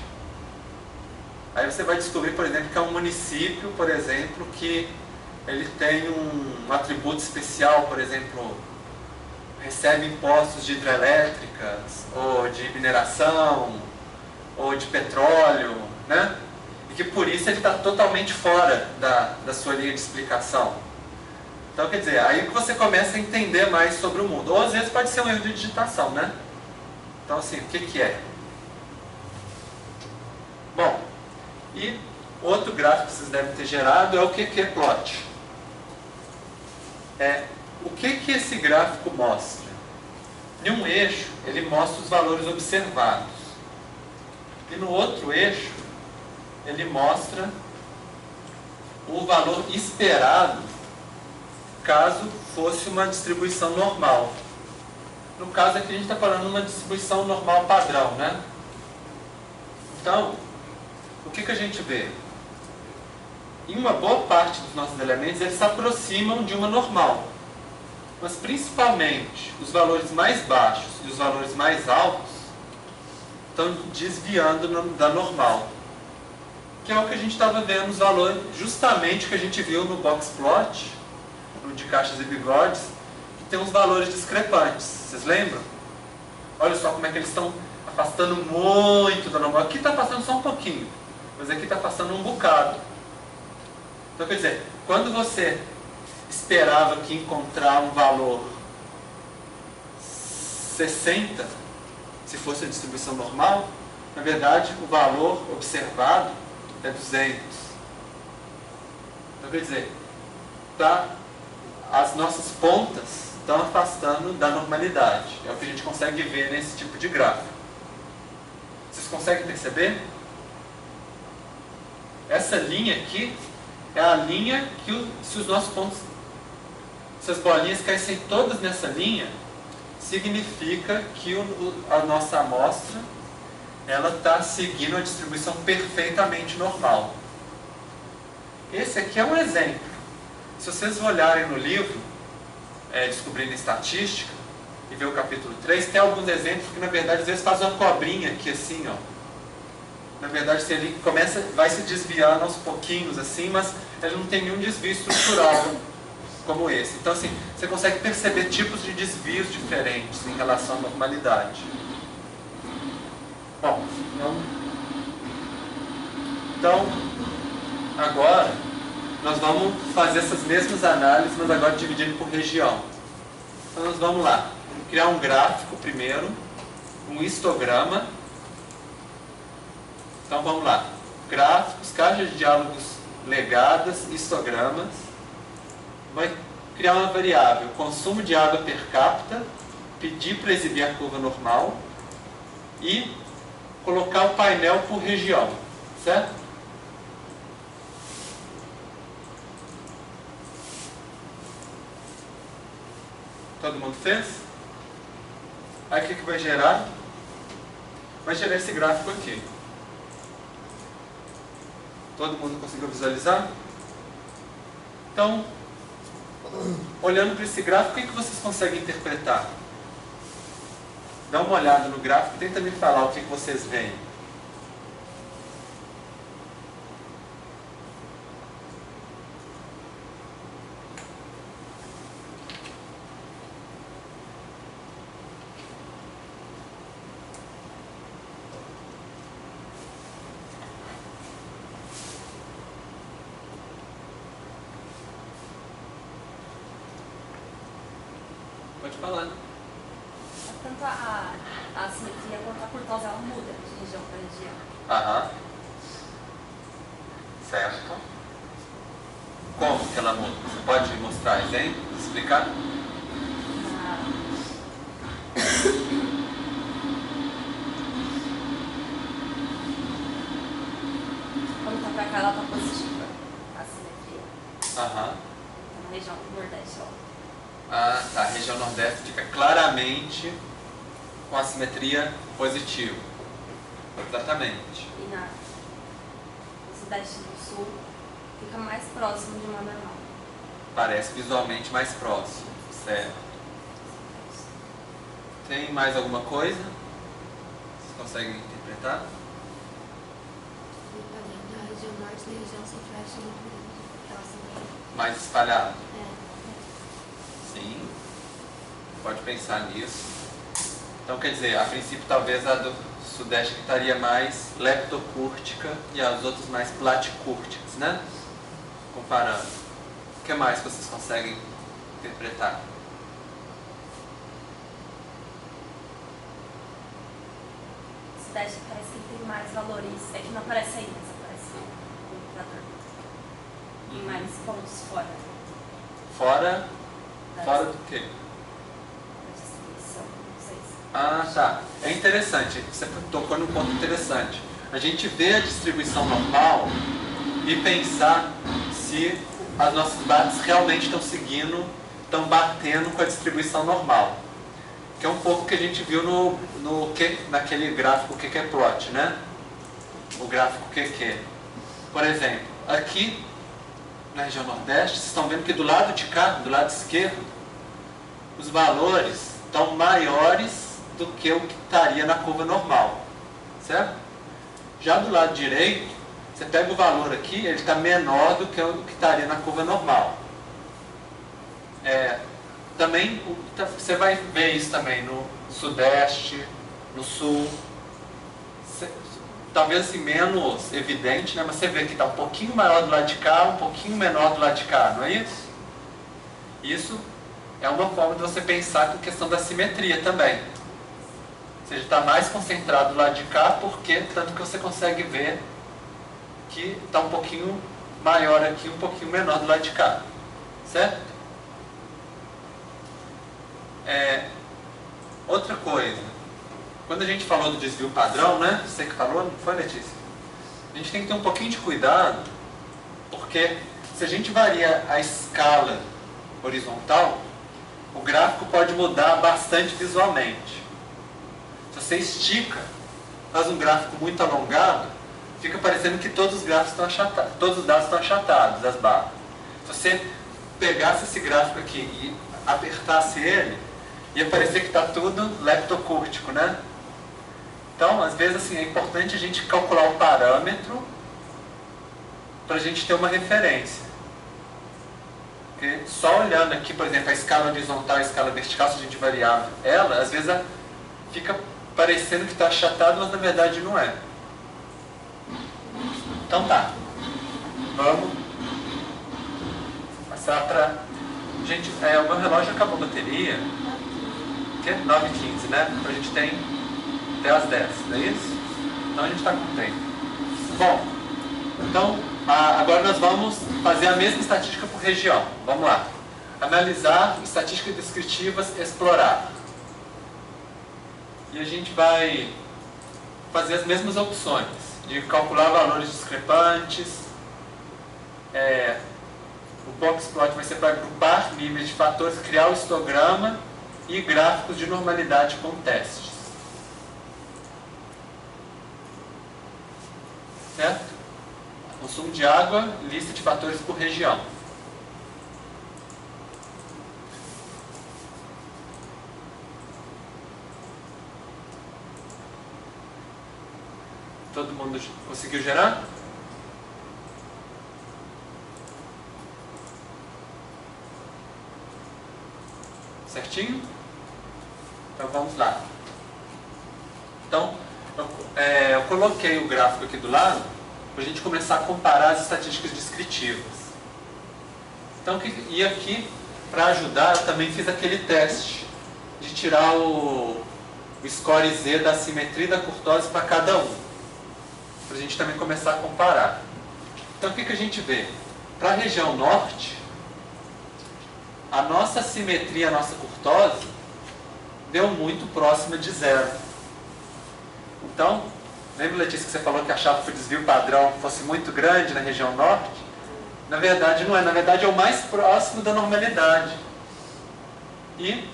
Aí você vai descobrir, por exemplo, que é um município, por exemplo, que ele tem um atributo especial, por exemplo, recebe impostos de hidrelétricas, ou de mineração, ou de petróleo, né? E que por isso ele está totalmente fora da sua linha de explicação. Então, quer dizer, aí que você começa a entender mais sobre o mundo. Ou às vezes pode ser um erro de digitação, né? Então, assim, o que é? Bom, e outro gráfico que vocês devem ter gerado é o QQ-plot. O que esse gráfico mostra? Em um eixo, ele mostra os valores observados. E no outro eixo, ele mostra o valor esperado caso fosse uma distribuição normal. No caso aqui a gente está falando de uma distribuição normal padrão, né? Então, o que a gente vê? Em uma boa parte dos nossos elementos, eles se aproximam de uma normal. Mas principalmente os valores mais baixos e os valores mais altos estão desviando da normal. Que é o que a gente estava vendo nos valores, justamente o que a gente viu no box plot, no de caixas e bigodes, que tem uns valores discrepantes. Vocês lembram? Olha só como é que eles estão afastando muito da normal. Aqui está afastando só um pouquinho, mas aqui está afastando um bocado. Então, quer dizer, quando você esperava que encontrar um valor 60, se fosse a distribuição normal, na verdade o valor observado é 200. Então, quer dizer, as nossas pontas estão afastando da normalidade. É o que a gente consegue ver nesse tipo de gráfico. Vocês conseguem perceber? Essa linha aqui é a linha que, se os nossos pontos, se as bolinhas caíssem todas nessa linha, significa que a nossa amostra ela está seguindo a distribuição perfeitamente normal. Esse aqui é um exemplo. Se vocês olharem no livro, Descobrindo Estatística, e ver o capítulo 3, tem alguns exemplos que, na verdade, às vezes faz uma cobrinha aqui assim, ó. Na verdade, ele vai se desviando aos pouquinhos, assim, mas ele não tem nenhum desvio estrutural como esse. Então, assim, você consegue perceber tipos de desvios diferentes em relação à normalidade. Bom, então agora nós vamos fazer essas mesmas análises, mas agora dividindo por região. Então nós vamos lá, vamos criar um gráfico primeiro, um histograma. Então vamos lá, gráficos, caixas de diálogos legadas, histogramas. Vai criar uma variável, consumo de água per capita, pedir para exibir a curva normal e colocar o painel por região, certo? Todo mundo fez? Aí o que vai gerar? Vai gerar esse gráfico aqui. Todo mundo conseguiu visualizar? Então, olhando para esse gráfico, o que vocês conseguem interpretar? Dá uma olhada no gráfico e tenta me falar o que vocês veem. Pode falar, né? Tanto a assimetria quanto a curtosa, ela muda de região para região. Aham. Certo. Como que ela muda? Você pode mostrar exemplos, explicar? Quando tá pra cá, ela tá positiva, a assimetria. Aham. Na região nordeste, ó. Ah, tá. A região nordeste fica claramente com a simetria positiva. Exatamente. E na sudeste do sul, fica mais próximo de uma normal. Parece visualmente mais próximo, certo? Tem mais alguma coisa? Vocês conseguem interpretar? Da região norte da região centro-oeste é muito grande. Mais espalhado? É. Sim. Pode pensar nisso. Então, quer dizer, a princípio talvez a do sudeste que estaria mais leptocúrtica e as outras mais platicúrticas, né? Comparando. O que mais vocês conseguem interpretar? O Sudeste parece que tem mais valores. É que não aparece aí, mas aparece no computador. Tem mais pontos fora Fora? da Fora do quê? distribuição, não sei se. Ah, tá. É interessante. Você tocou num ponto interessante. A gente vê a distribuição normal e pensar se as nossas bases realmente estão seguindo, estão batendo com a distribuição normal. Que é um pouco que a gente viu naquele gráfico QQ-plot, né? O gráfico QQ. Por exemplo, aqui na região Nordeste, vocês estão vendo que do lado de cá, do lado esquerdo, os valores estão maiores do que o que estaria na curva normal, certo? Já do lado direito, você pega o valor aqui, ele está menor do que o que estaria na curva normal. Também você vai ver isso também no Sudeste, no Sul. Talvez assim, menos evidente, né? Mas você vê que está um pouquinho maior do lado de cá, um pouquinho menor do lado de cá, não é isso? Isso é uma forma de você pensar com questão da simetria também. Ou seja, está mais concentrado do lado de cá, porque tanto que você consegue ver que está um pouquinho maior aqui, um pouquinho menor do lado de cá. Certo? Outra coisa, quando a gente falou do desvio padrão, né? Você que falou, não foi, Letícia? A gente tem que ter um pouquinho de cuidado, porque se a gente varia a escala horizontal, o gráfico pode mudar bastante visualmente. Se você estica, faz um gráfico muito alongado, fica parecendo que todos os gráficos estão achatados, todos os dados estão achatados, as barras. Se você pegasse esse gráfico aqui e apertasse ele, ia parecer que está tudo leptocúrtico, né? Então, às vezes, assim, é importante a gente calcular o parâmetro para a gente ter uma referência. Porque só olhando aqui, por exemplo, a escala horizontal e a escala vertical, se a gente variar ela, às vezes fica parecendo que está achatado, mas na verdade não é. Então tá. Vamos passar para... Gente, o meu relógio acabou a bateria. Que é 9h15, né? Então a gente tem até as 10, não é isso? Então a gente está com tempo. Bom, então agora nós vamos fazer a mesma estatística por região. Vamos lá. Analisar, estatísticas descritivas, explorar. E a gente vai fazer as mesmas opções, de calcular valores discrepantes. O boxplot vai ser para agrupar níveis de fatores, criar o histograma e gráficos de normalidade com testes. Certo? Consumo de água, lista de fatores por região. Todo mundo conseguiu gerar? Certinho? Então vamos lá. Então, eu coloquei o gráfico aqui do lado para a gente começar a comparar as estatísticas descritivas. Então, e aqui, para ajudar, eu também fiz aquele teste de tirar o score Z da simetria e da curtose para cada um. Para a gente também começar a comparar. Então, o que a gente vê? Para a região norte, a nossa simetria, a nossa curtose, deu muito próxima de zero. Então, lembra, Letícia, que você falou que achava que o desvio padrão fosse muito grande na região norte? Na verdade, não é. Na verdade, é o mais próximo da normalidade. E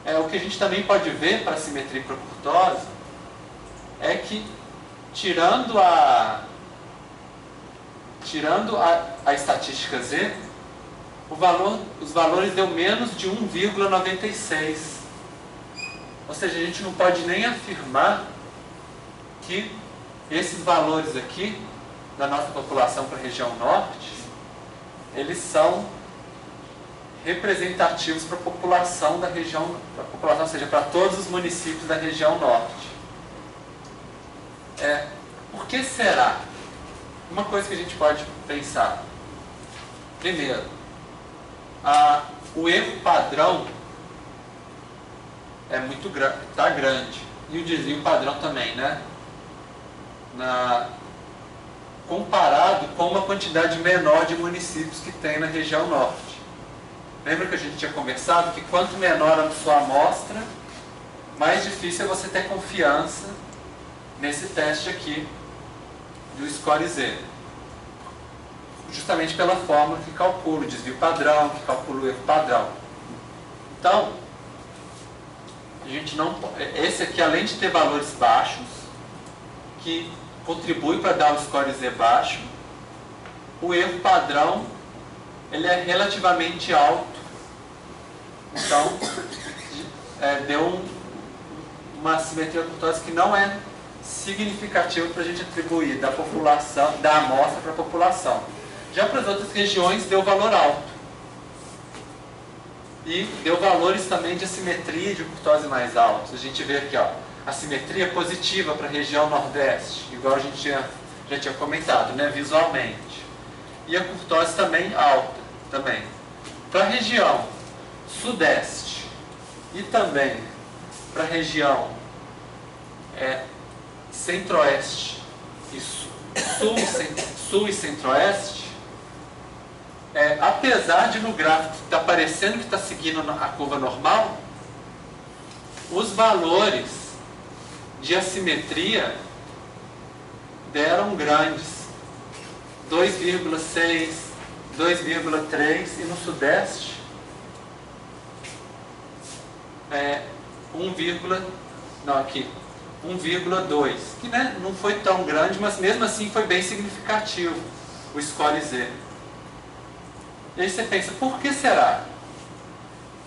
o que a gente também pode ver para a simetria e para a curtose é que, tirando a estatística Z, os valores deu menos de 1,96. Ou seja, a gente não pode nem afirmar que esses valores aqui, da nossa população para a região norte, eles são representativos para a população da região, ou seja, para todos os municípios da região norte. Por que será? Uma coisa que a gente pode pensar. Primeiro, o erro padrão é muito grande, está grande. E o desvio padrão também, né? Comparado com uma quantidade menor de municípios que tem na região norte. Lembra que a gente tinha conversado que quanto menor a sua amostra, mais difícil é você ter confiança nesse teste aqui do Score Z. Justamente pela fórmula que calcula o desvio padrão, que calcula o erro padrão. Então, a gente não, esse aqui, além de ter valores baixos, que contribui para dar o Score Z baixo, o erro padrão ele é relativamente alto. Então, deu uma simetria curtosa que não é significativa para a gente atribuir da população, da amostra para a população. Já para as outras regiões deu valor alto. E deu valores também de assimetria de curtose mais altos. A gente vê aqui, ó, a simetria positiva para a região nordeste, igual a gente já tinha comentado, né, visualmente. E a curtose também alta. Também. Para a região sudeste e também para a região centro-oeste e sul e centro-oeste, apesar de no gráfico estar parecendo que está seguindo a curva normal, os valores de assimetria deram grandes, 2,6, 2,3 e no sudeste 1,2, que né, não foi tão grande, mas mesmo assim foi bem significativo o Score Z. E aí você pensa, por que será?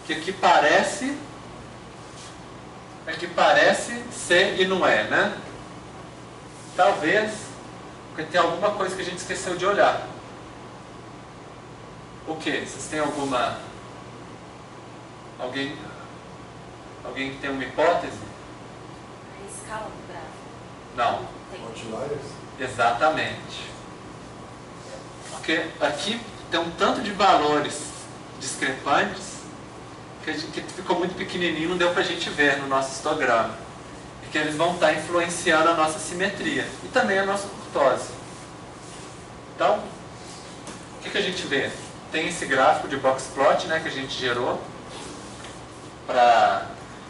Que aqui parece ser e não é, né? Talvez porque tem alguma coisa que a gente esqueceu de olhar. O que? Vocês têm alguma... Alguém que tem uma hipótese? A escala do gráfico. Não. Tem. Outliers? Exatamente. Porque aqui tem um tanto de valores discrepantes que ficou muito pequenininho, não deu para a gente ver no nosso histograma. Porque eles vão estar influenciando a nossa simetria e também a nossa curtose. Então, o que a gente vê? Tem esse gráfico de box plot, né, que a gente gerou,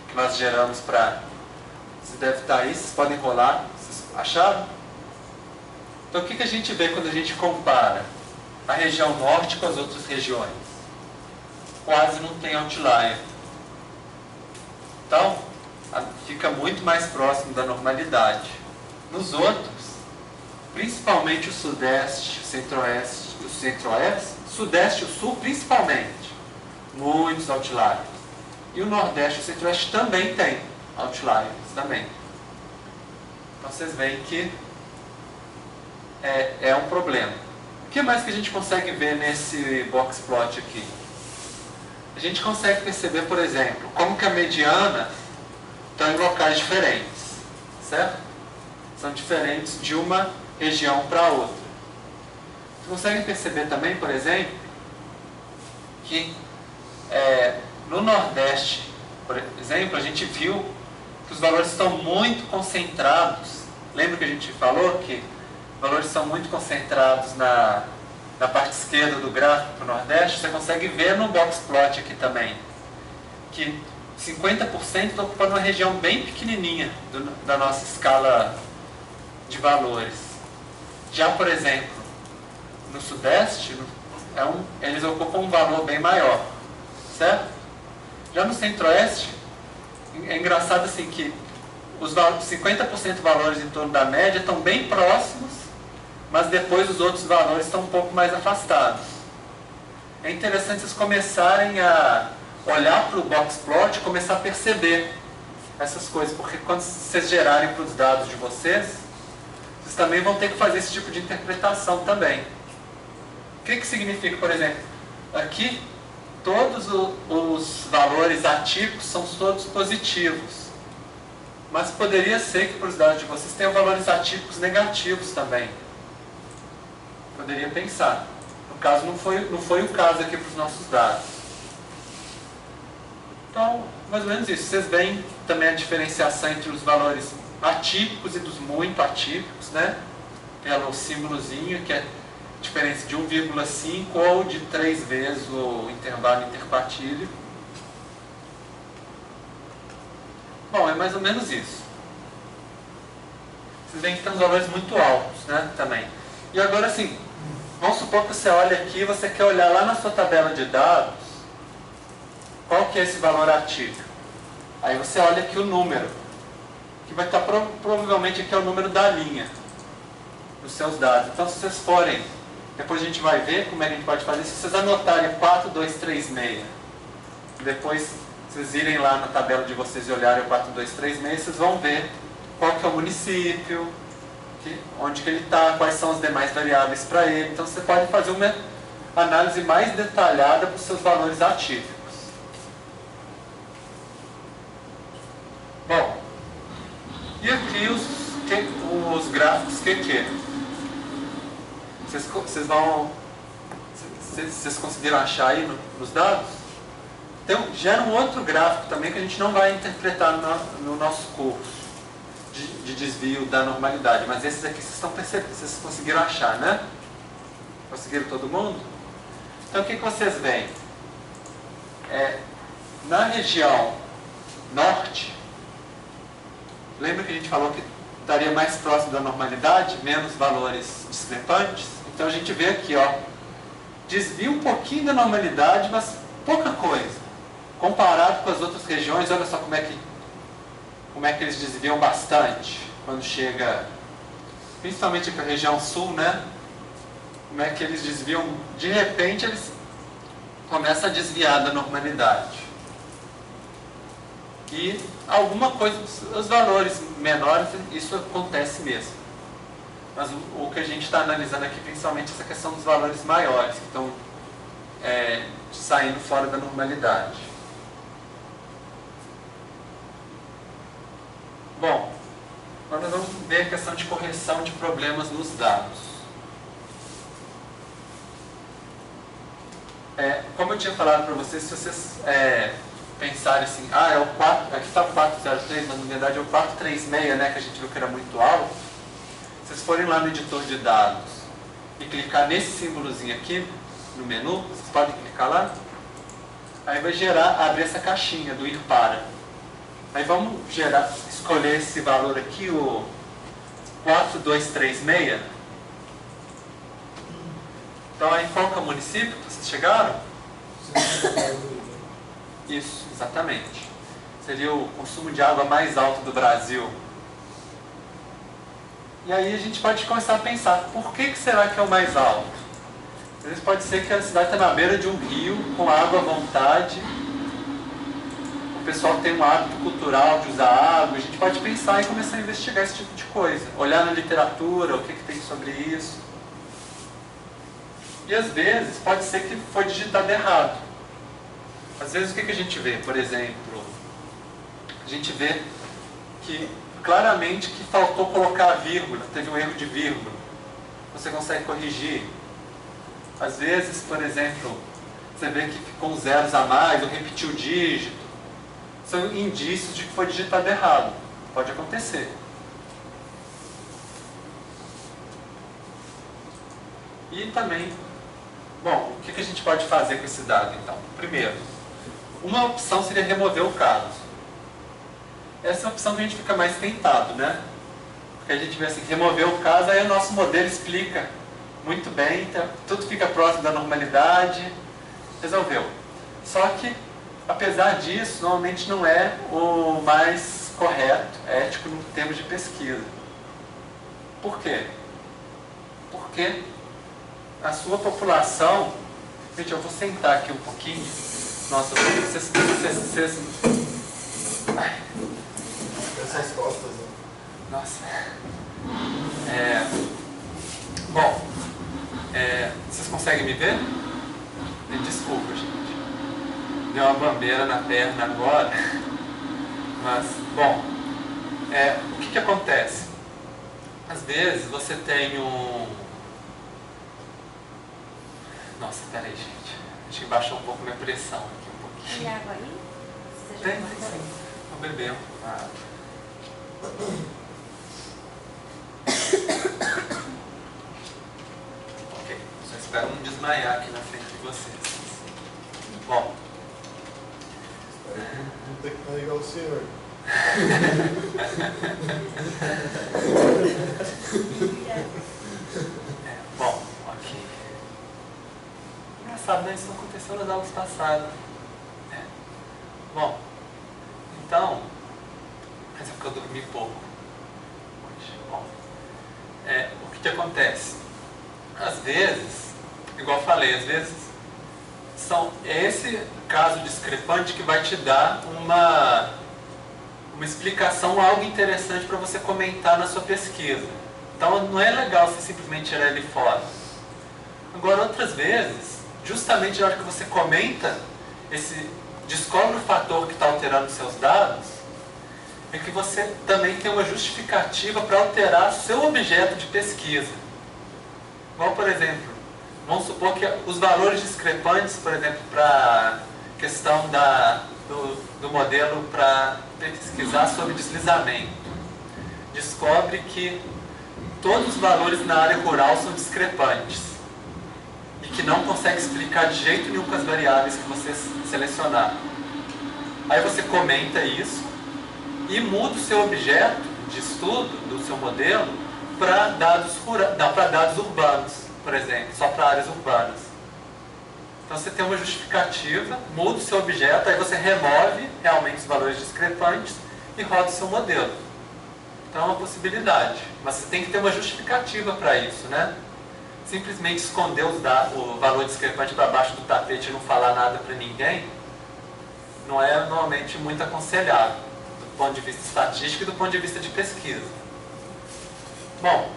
que nós geramos para... Você deve estar aí, vocês podem rolar. Vocês acharam? Então, o que a gente vê quando a gente compara a região norte com as outras regiões? Quase não tem outlier. Então, fica muito mais próximo da normalidade. Nos outros, principalmente o sudeste, o centro-oeste, sudeste e o sul principalmente, muitos outliers. E o nordeste e o centro-oeste também tem outliers também. Então vocês veem que é um problema. O que mais que a gente consegue ver nesse box plot aqui? A gente consegue perceber, por exemplo, como que a mediana está em locais diferentes, certo? São diferentes de uma região para outra. Vocês conseguem perceber também, por exemplo, que no Nordeste, por exemplo, a gente viu que os valores estão muito concentrados. Lembra que a gente falou que os valores são muito concentrados na parte esquerda do gráfico para o Nordeste? Você consegue ver no box plot aqui também, que 50% está ocupando uma região bem pequenininha da nossa escala de valores. Já, por exemplo, no Sudeste, eles ocupam um valor bem maior, certo? Já no Centro-Oeste, é engraçado assim que os 50% valores em torno da média estão bem próximos, mas depois os outros valores estão um pouco mais afastados. é interessante vocês começarem a olhar para o boxplot e começar a perceber essas coisas, porque quando vocês gerarem para os dados de vocês, vocês também vão ter que fazer esse tipo de interpretação também. O que significa, por exemplo, aqui todos os valores atípicos são todos positivos, mas poderia ser que para os dados de vocês tenham valores atípicos negativos também. Poderia pensar. No caso, não foi o caso aqui para os nossos dados. Então, mais ou menos isso. Vocês veem também a diferenciação entre os valores atípicos e dos muito atípicos, né? Pelo símbolozinho, que é a diferença de 1,5 ou de 3 vezes o intervalo interquartílico. Bom, é mais ou menos isso. Vocês veem que tem uns valores muito altos, né? Também. E agora, assim, vamos supor que você olha aqui e você quer olhar lá na sua tabela de dados qual que é esse valor atípico. Aí você olha aqui o número, que vai estar provavelmente aqui é o número da linha dos seus dados. Então, se vocês forem, depois a gente vai ver como é que a gente pode fazer, se vocês anotarem 4236, depois vocês irem lá na tabela de vocês e olharem o 4236, vocês vão ver qual que é o município, onde que ele está, quais são as demais variáveis para ele. Então você pode fazer uma análise mais detalhada para os seus valores atípicos. Bom, e aqui os gráficos QQ. Vocês conseguiram achar aí nos dados? Então, gera um outro gráfico também que a gente não vai interpretar no nosso curso de desvio da normalidade, mas esses aqui vocês estão percebendo, vocês conseguiram achar, né? Conseguiram todo mundo? Então o que vocês veem? Na região norte, lembra que a gente falou que estaria mais próximo da normalidade, menos valores discrepantes? Então a gente vê aqui, ó, desvia um pouquinho da normalidade, mas pouca coisa. Comparado com as outras regiões, olha só como é que eles desviam bastante quando chega, principalmente aqui a região sul, né? Como é que eles desviam, de repente eles começam a desviar da normalidade. E alguma coisa, os valores menores, isso acontece mesmo. Mas o que a gente está analisando aqui, principalmente, é essa questão dos valores maiores, que estão saindo fora da normalidade. Bom, agora nós vamos ver a questão de correção de problemas nos dados. Como eu tinha falado para vocês, se vocês pensarem assim, é o 4, aqui está o 403, mas na verdade é o 436, né, que a gente viu que era muito alto. Se vocês forem lá no editor de dados e clicar nesse símbolozinho aqui, no menu, vocês podem clicar lá, aí vai abrir essa caixinha do ir para. Aí vamos escolher esse valor aqui, o 4236. Então aí qual que é o município que vocês chegaram? Isso, exatamente. Seria o consumo de água mais alto do Brasil. E aí a gente pode começar a pensar, por que será que é o mais alto? Às vezes pode ser que a cidade está na beira de um rio, com água à vontade. O pessoal tem um hábito cultural de usar água. A gente pode pensar e começar a investigar esse tipo de coisa. Olhar na literatura, o que tem sobre isso. E às vezes pode ser que foi digitado errado. Às vezes o que a gente vê? Por exemplo, a gente vê que claramente que faltou colocar a vírgula, teve um erro de vírgula. Você consegue corrigir. Às vezes, por exemplo, você vê que ficou uns zeros a mais, ou repetiu o dígito. São indícios de que foi digitado errado. Pode acontecer. E também, bom, o que a gente pode fazer com esse dado, então? Primeiro, uma opção seria remover o caso. Essa é a opção que a gente fica mais tentado, né? Porque a gente vê assim, remover o caso, aí o nosso modelo explica muito bem, então, tudo fica próximo da normalidade, resolveu. Só que, apesar disso, normalmente não é o mais correto, ético, no termos de pesquisa. Por quê? Porque a sua população Gente, eu vou sentar aqui um pouquinho. Nossa, vocês... Ai. Essas costas, né? Nossa. Bom, vocês conseguem me ver? Desculpa, gente. Deu uma bambeira na perna agora. Mas, bom, o que acontece? Às vezes você tem um... Nossa, peraí, gente. Deixa eu baixar um pouco minha pressão aqui, um pouquinho. Tem água aí? Tem sim. Vou beber uma água. Ok, só espero não desmaiar aqui na frente de vocês. Bom. Não tem que carregar o senhor. Bom, ok. Engraçado, né? Isso não aconteceu nas aulas passadas. Bom, então, mas é porque eu dormi pouco hoje. Bom, o que acontece? Às vezes, igual eu falei, às vezes é esse caso discrepante que vai te dar uma explicação, algo interessante para você comentar na sua pesquisa. Então não é legal você simplesmente tirar ele fora. Agora, outras vezes, justamente na hora que você comenta, descobre o fator que está alterando os seus dados, é que você também tem uma justificativa para alterar seu objeto de pesquisa. Igual, por exemplo, vamos supor que os valores discrepantes, por exemplo, para a questão do modelo para pesquisar sobre deslizamento, descobre que todos os valores na área rural são discrepantes e que não consegue explicar de jeito nenhum com as variáveis que você selecionar. Aí você comenta isso e muda o seu objeto de estudo do seu modelo para dados urbanos, por exemplo, só para áreas urbanas. Então você tem uma justificativa, muda o seu objeto, aí você remove realmente os valores discrepantes e roda o seu modelo. Então é uma possibilidade, mas você tem que ter uma justificativa para isso, né? Simplesmente esconder o valor discrepante para baixo do tapete e não falar nada para ninguém, não é normalmente muito aconselhável, do ponto de vista estatístico e do ponto de vista de pesquisa. Bom,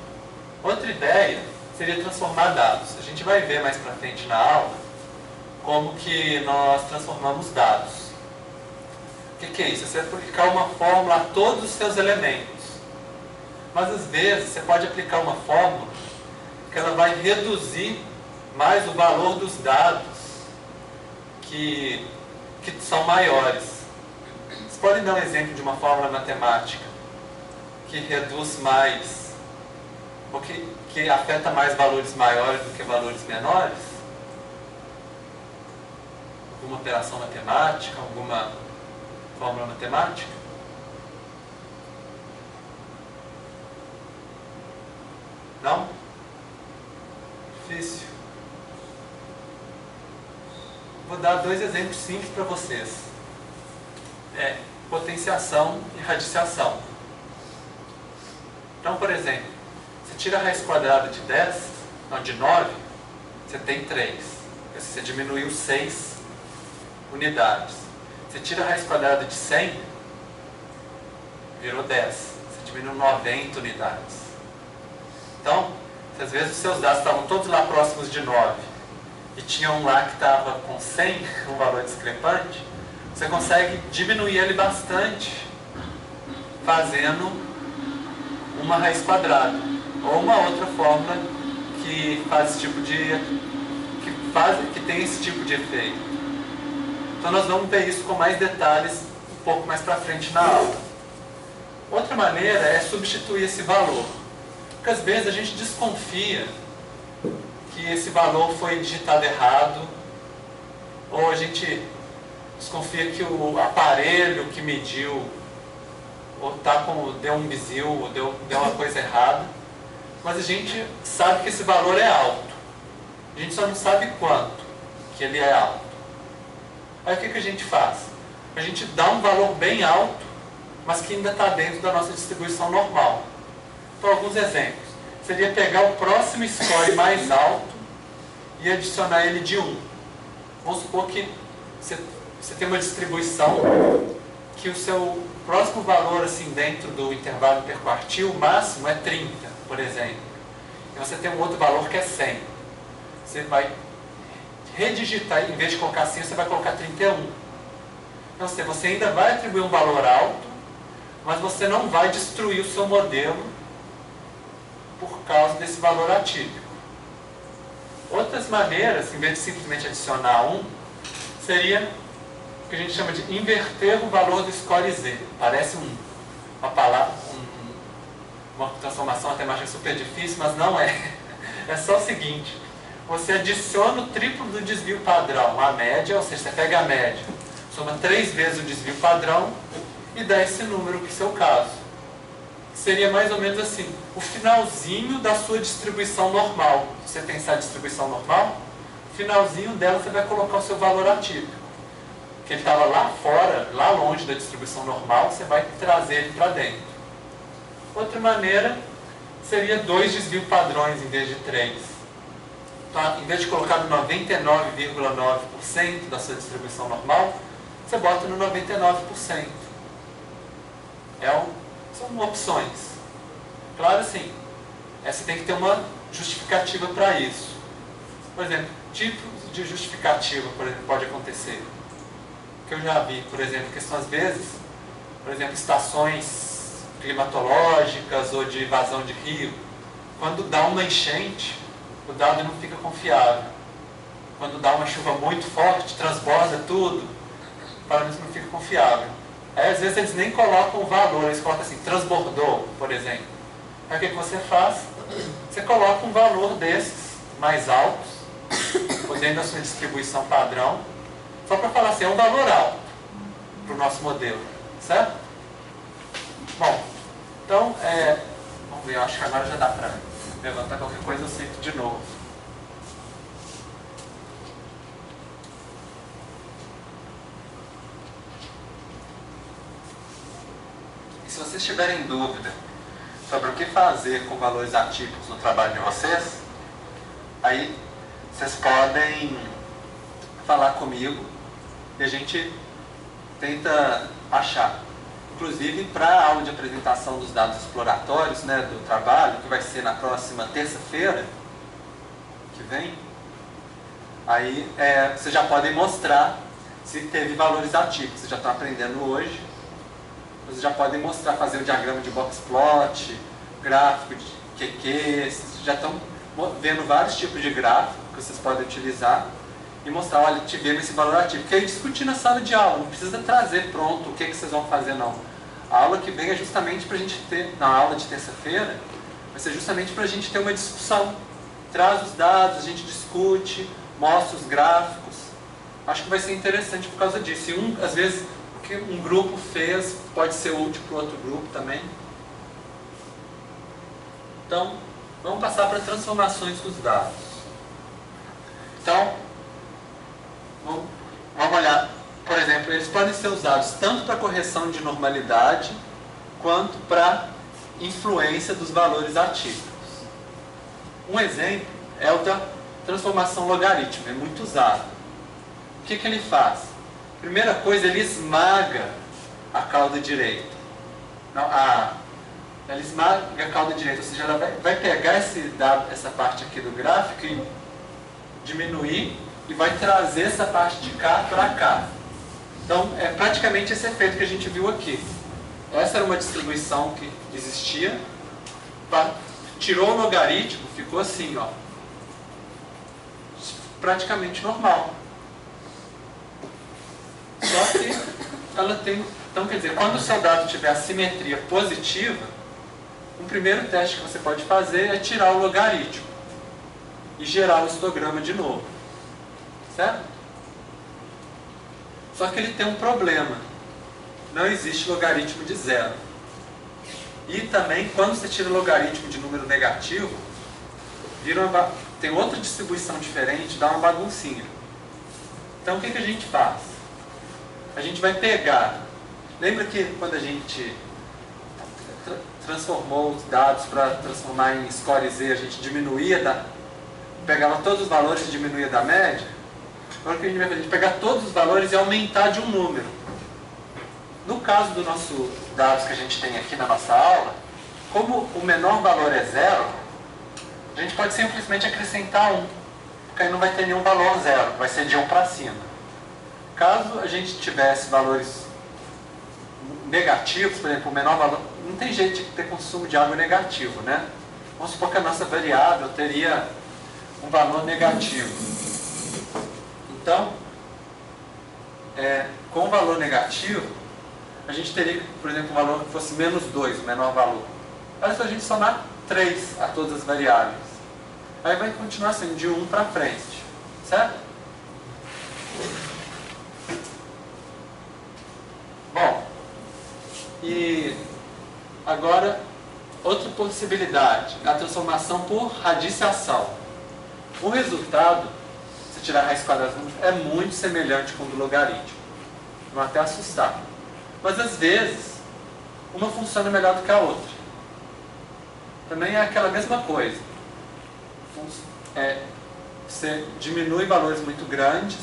outra ideia seria transformar dados. A gente vai ver mais para frente na aula como que nós transformamos dados. O que é isso? Você vai aplicar uma fórmula a todos os seus elementos. Mas às vezes você pode aplicar uma fórmula que ela vai reduzir mais o valor dos dados que são maiores. Vocês podem dar um exemplo de uma fórmula matemática que reduz mais, ou que afeta mais valores maiores do que valores menores? Alguma operação matemática, alguma fórmula matemática? Não? Difícil. Vou dar dois exemplos simples para vocês. Potenciação e radiciação. Então, por exemplo, você tira a raiz quadrada de 9, você tem 3. Você diminuiu 6 unidades. Você tira a raiz quadrada de 100, virou 10. Você diminuiu 90 unidades. Então, se às vezes os seus dados estavam todos lá próximos de 9 e tinha um lá que estava com 100, um valor discrepante, você consegue diminuir ele bastante fazendo uma raiz quadrada ou uma outra fórmula que faz esse tipo que tem esse tipo de efeito. Então nós vamos ver isso com mais detalhes um pouco mais para frente na aula. Outra maneira é substituir esse valor, porque às vezes a gente desconfia que esse valor foi digitado errado, ou a gente desconfia que o aparelho que mediu ou deu um bizil, ou deu uma coisa errada, mas a gente sabe que esse valor é alto. A gente só não sabe quanto que ele é alto. Aí o que a gente faz? A gente dá um valor bem alto, mas que ainda está dentro da nossa distribuição normal. Então, alguns exemplos. Seria pegar o próximo score mais alto e adicionar ele de 1. Vamos supor que você tem uma distribuição que o seu próximo valor assim, dentro do intervalo interquartil máximo é 30, por exemplo. E você tem um outro valor que é 100. Você vai redigitar, em vez de colocar 100, você vai colocar 31. Então você ainda vai atribuir um valor alto, mas você não vai destruir o seu modelo por causa desse valor atípico. Outras maneiras, em vez de simplesmente adicionar 1, seria o que a gente chama de inverter o valor do score Z. Parece uma palavra, uma transformação matemática super difícil, mas não é. É só o seguinte, você adiciona o triplo do desvio padrão, a média, ou seja, você pega a média, soma 3 vezes o desvio padrão e dá esse número que é o seu caso. Seria mais ou menos assim, o finalzinho da sua distribuição normal. Se você pensar a distribuição normal, no finalzinho dela você vai colocar o seu valor atípico. Que ele estava lá fora, lá longe da distribuição normal, você vai trazer ele para dentro. Outra maneira seria 2 desvios padrões em vez de 3. Então, em vez de colocar no 99,9% da sua distribuição normal, você bota no 99%. São opções. Claro, assim, você tem que ter uma justificativa para isso. Por exemplo, tipos de justificativa, por exemplo, pode acontecer. Que eu já vi, por exemplo, que são às vezes, por exemplo, estações climatológicas ou de vazão de rio. Quando dá uma enchente, o dado não fica confiável. Quando dá uma chuva muito forte, transborda tudo, o parâmetro não fica confiável. Aí, às vezes, eles nem colocam o valor, eles colocam assim, transbordou, por exemplo. Aí, o que você faz? Você coloca um valor desses, mais altos, dentro da sua distribuição padrão, só para falar assim, é um valor alto para o nosso modelo, certo? Bom, então, vamos ver, eu acho que agora já dá para levantar qualquer coisa, eu sinto de novo. Se vocês tiverem dúvida sobre o que fazer com valores atípicos no trabalho de vocês, aí vocês podem falar comigo e a gente tenta achar. Inclusive, para a aula de apresentação dos dados exploratórios, né, do trabalho, que vai ser na próxima terça-feira que vem, aí vocês já podem mostrar se teve valores atípicos. Vocês já estão aprendendo hoje. Vocês já podem mostrar, fazer o diagrama de box plot, gráfico de QQ, vocês já estão vendo vários tipos de gráfico que vocês podem utilizar e mostrar, olha, tivemos esse valor ativo. Porque aí discutir na sala de aula, não precisa trazer pronto o que vocês vão fazer, não. A aula que vem é justamente para a gente ter, na aula de terça-feira, vai ser justamente para a gente ter uma discussão. Traz os dados, a gente discute, mostra os gráficos. Acho que vai ser interessante por causa disso. E às vezes, o que um grupo fez pode ser útil para o outro grupo também. Então, vamos passar para transformações dos dados. Então, vamos olhar, por exemplo, eles podem ser usados tanto para correção de normalidade, quanto para influência dos valores atípicos. Um exemplo é o da transformação logarítmica, é muito usado. O que ele faz? Primeira coisa, ele esmaga a cauda direita. Não, ela esmaga a cauda direita, ou seja, ela vai pegar essa parte aqui do gráfico e diminuir e vai trazer essa parte de cá para cá. Então, é praticamente esse efeito que a gente viu aqui. Essa era uma distribuição que existia, tirou o logaritmo, ficou assim, ó, praticamente normal. Só que ela tem... Então, quer dizer, quando o seu dado tiver a simetria positiva, o primeiro teste que você pode fazer é tirar o logaritmo e gerar o histograma de novo. Certo? Só que ele tem um problema. Não existe logaritmo de zero. E também, quando você tira o logaritmo de número negativo, tem outra distribuição diferente, dá uma baguncinha. Então, o que a gente faz? A gente vai pegar... Lembra que quando a gente transformou os dados para transformar em score Z, a gente pegava todos os valores e diminuía da média? Agora o que a gente vai fazer? A gente pegar todos os valores e aumentar de um número. No caso do nosso dados que a gente tem aqui na nossa aula, como o menor valor é 0, a gente pode simplesmente acrescentar 1, porque aí não vai ter nenhum valor 0, vai ser de 1 para cima. Caso a gente tivesse valores negativos, por exemplo, o menor valor, não tem jeito de ter consumo de água negativo, né? Vamos supor que a nossa variável teria um valor negativo. Então, com o valor negativo, a gente teria, por exemplo, um valor que fosse menos 2, o menor valor. Aí se a gente somar 3 a todas as variáveis, aí vai continuar sendo de 1 para frente, certo? Bom, e agora outra possibilidade, a transformação por radiciação. O resultado, se tirar a raiz quadrada, é muito semelhante com o do logaritmo. Vão até assustar. Mas às vezes, uma funciona melhor do que a outra. Também é aquela mesma coisa. Você diminui valores muito grandes,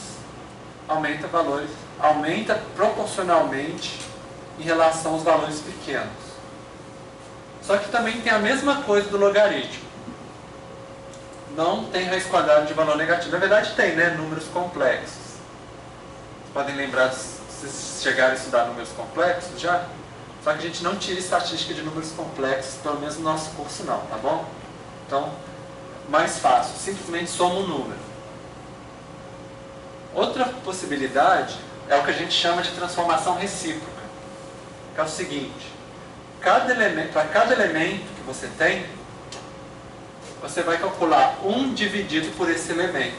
aumenta proporcionalmente em relação aos valores pequenos. Só que também tem a mesma coisa do logaritmo. Não tem raiz quadrada de valor negativo. Na verdade tem, né? Números complexos. Vocês podem lembrar, se vocês chegaram a estudar números complexos já? Só que a gente não tira estatística de números complexos, pelo menos no nosso curso não, tá bom? Então, mais fácil, simplesmente soma um número. Outra possibilidade é o que a gente chama de transformação recíproca, que é o seguinte: para cada elemento que você tem, você vai calcular 1 dividido por esse elemento,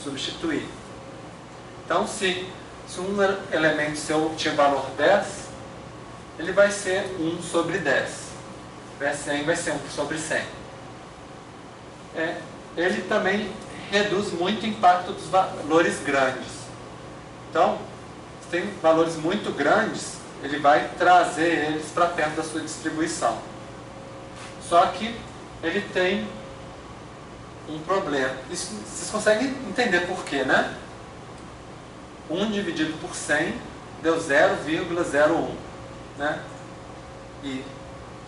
substituir. Então, se um elemento seu tinha valor 10, ele vai ser 1 sobre 10. Se tiver 100, vai ser 1 sobre 100. Ele também reduz muito o impacto dos valores grandes. Então, se tem valores muito grandes, ele vai trazer eles para perto da sua distribuição. Só que ele tem um problema. Isso, vocês conseguem entender por quê, né? 1 dividido por 100 deu 0,01, né? E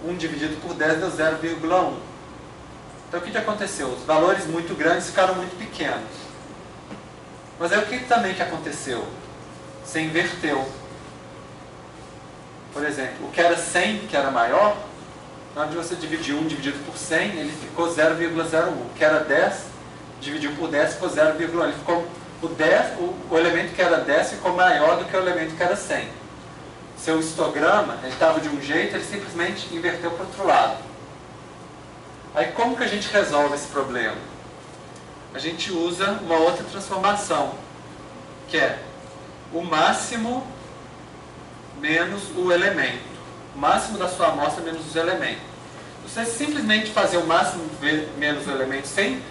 1 dividido por 10 deu 0,1. Então o que aconteceu? Os valores muito grandes ficaram muito pequenos. Mas aí o que também que aconteceu? Você inverteu. Por exemplo, o que era 100, que era maior, na hora de você dividir 1 dividido por 100, ele ficou 0,01. O que era 10, dividiu por 10, ficou 0,1. Ele ficou, o elemento que era 10 ficou maior do que o elemento que era 100. Seu histograma, ele estava de um jeito, ele simplesmente inverteu para o outro lado. Aí como que a gente resolve esse problema? A gente usa uma outra transformação, que é o máximo menos o elemento. O máximo da sua amostra menos os elementos. Você simplesmente fazer o máximo menos o elemento sem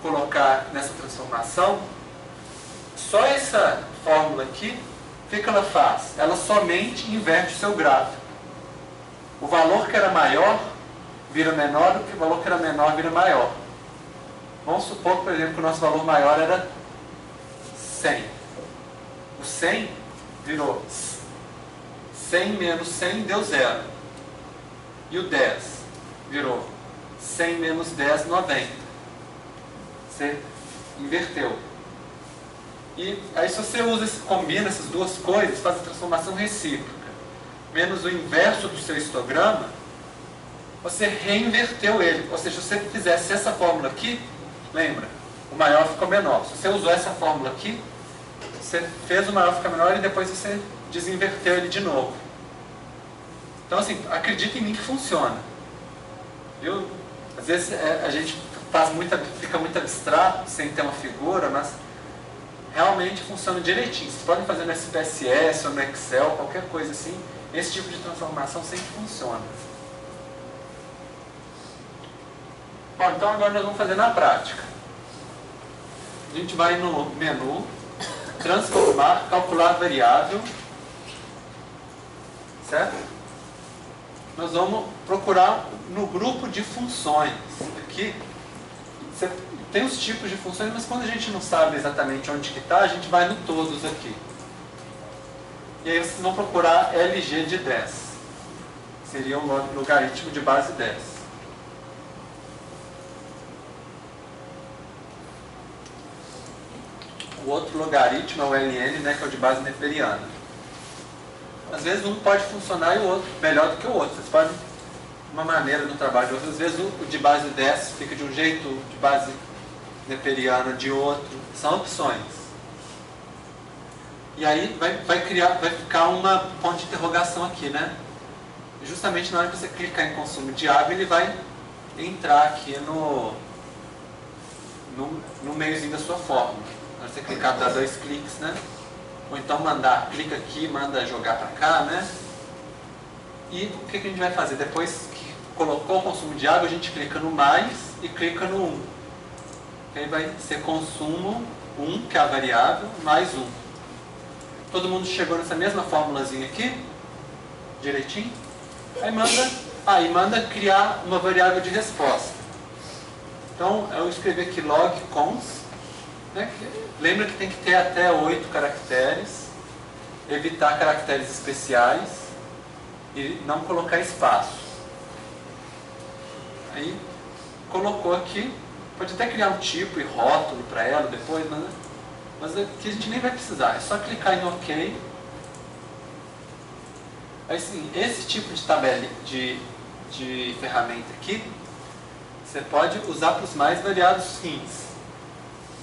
colocar nessa transformação, só essa fórmula aqui, o que ela faz? Ela somente inverte o seu gráfico. O valor que era maior vira menor do que o valor que era menor vira maior. Vamos supor, por exemplo, que o nosso valor maior era 100. O 100 virou 100 menos 100 deu 0. E o 10 virou 100 menos 10, 90. Você inverteu. E aí se você combina essas duas coisas, faz a transformação recíproca, menos o inverso do seu histograma, você reinverteu ele. Ou seja, se você fizesse essa fórmula aqui, lembra, o maior ficou menor. Se você usou essa fórmula aqui, você fez o maior ficar menor e depois você desinverteu ele de novo. Então, assim, acredita em mim que funciona. Viu? Às vezes a gente fica muito abstrato, sem ter uma figura, mas realmente funciona direitinho. Vocês podem fazer no SPSS ou no Excel, qualquer coisa assim. Esse tipo de transformação sempre funciona. Bom, então agora nós vamos fazer na prática. A gente vai no menu, transformar, calcular variável, certo? Nós vamos procurar no grupo de funções. Aqui, você tem os tipos de funções, mas quando a gente não sabe exatamente onde que está, a gente vai no todos aqui. E aí vocês vão procurar LG de 10. Seria um logaritmo de base 10. O outro logaritmo é o LN, né, que é o de base neperiana. Às vezes um pode funcionar e o outro melhor do que o outro. Vocês podem, uma maneira no trabalho de outro. Às vezes o de base 10 fica de um jeito, o de base neperiana de outro. São opções. E aí vai ficar uma ponto de interrogação aqui, né? Justamente na hora que você clicar em consumo de água, ele vai entrar aqui no meiozinho da sua fórmula. Na hora que você clicar, dá 2 cliques, né? Ou então clica aqui, manda jogar para cá, né? E o que a gente vai fazer? Depois que colocou o consumo de água, a gente clica no mais e clica no 1. Aí vai ser consumo 1, que é a variável, mais 1. Todo mundo chegou nessa mesma fórmulazinha aqui? Direitinho? Aí manda criar uma variável de resposta. Então, eu escrevi aqui log cons. Né? Lembra que tem que ter até 8 caracteres. Evitar caracteres especiais. E não colocar espaço. Aí, colocou aqui. Pode até criar um tipo e rótulo para ela depois, mas aqui a gente nem vai precisar. É só clicar em OK. Aí sim, esse tipo de tabela de ferramenta aqui, você pode usar para os mais variados fins.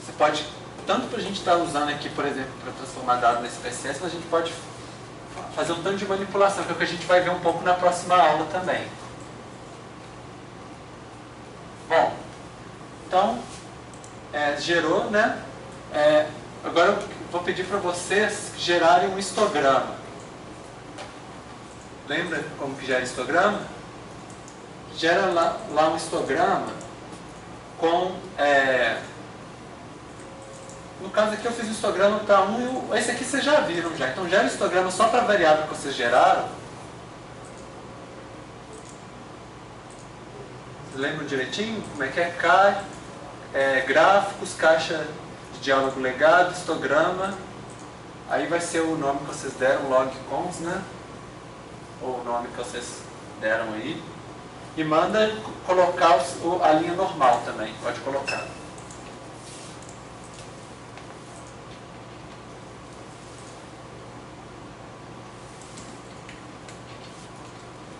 Você pode, tanto para a gente estar usando aqui, por exemplo, para transformar dados na SPSS, mas a gente pode fazer um tanto de manipulação, que é o que a gente vai ver um pouco na próxima aula também. Bom, então, gerou, né? Agora eu vou pedir para vocês gerarem um histograma. Lembra como que gera histograma? Gera lá um histograma com... no caso aqui eu fiz o histograma para 1 e esse aqui vocês já viram já. Então gera o histograma só para a variável que vocês geraram. Vocês lembram direitinho como é que é? Gráficos, caixa de diálogo legado, histograma. Aí vai ser o nome que vocês deram, logcons, né? Ou o nome que vocês deram aí. E manda colocar a linha normal também, pode colocar.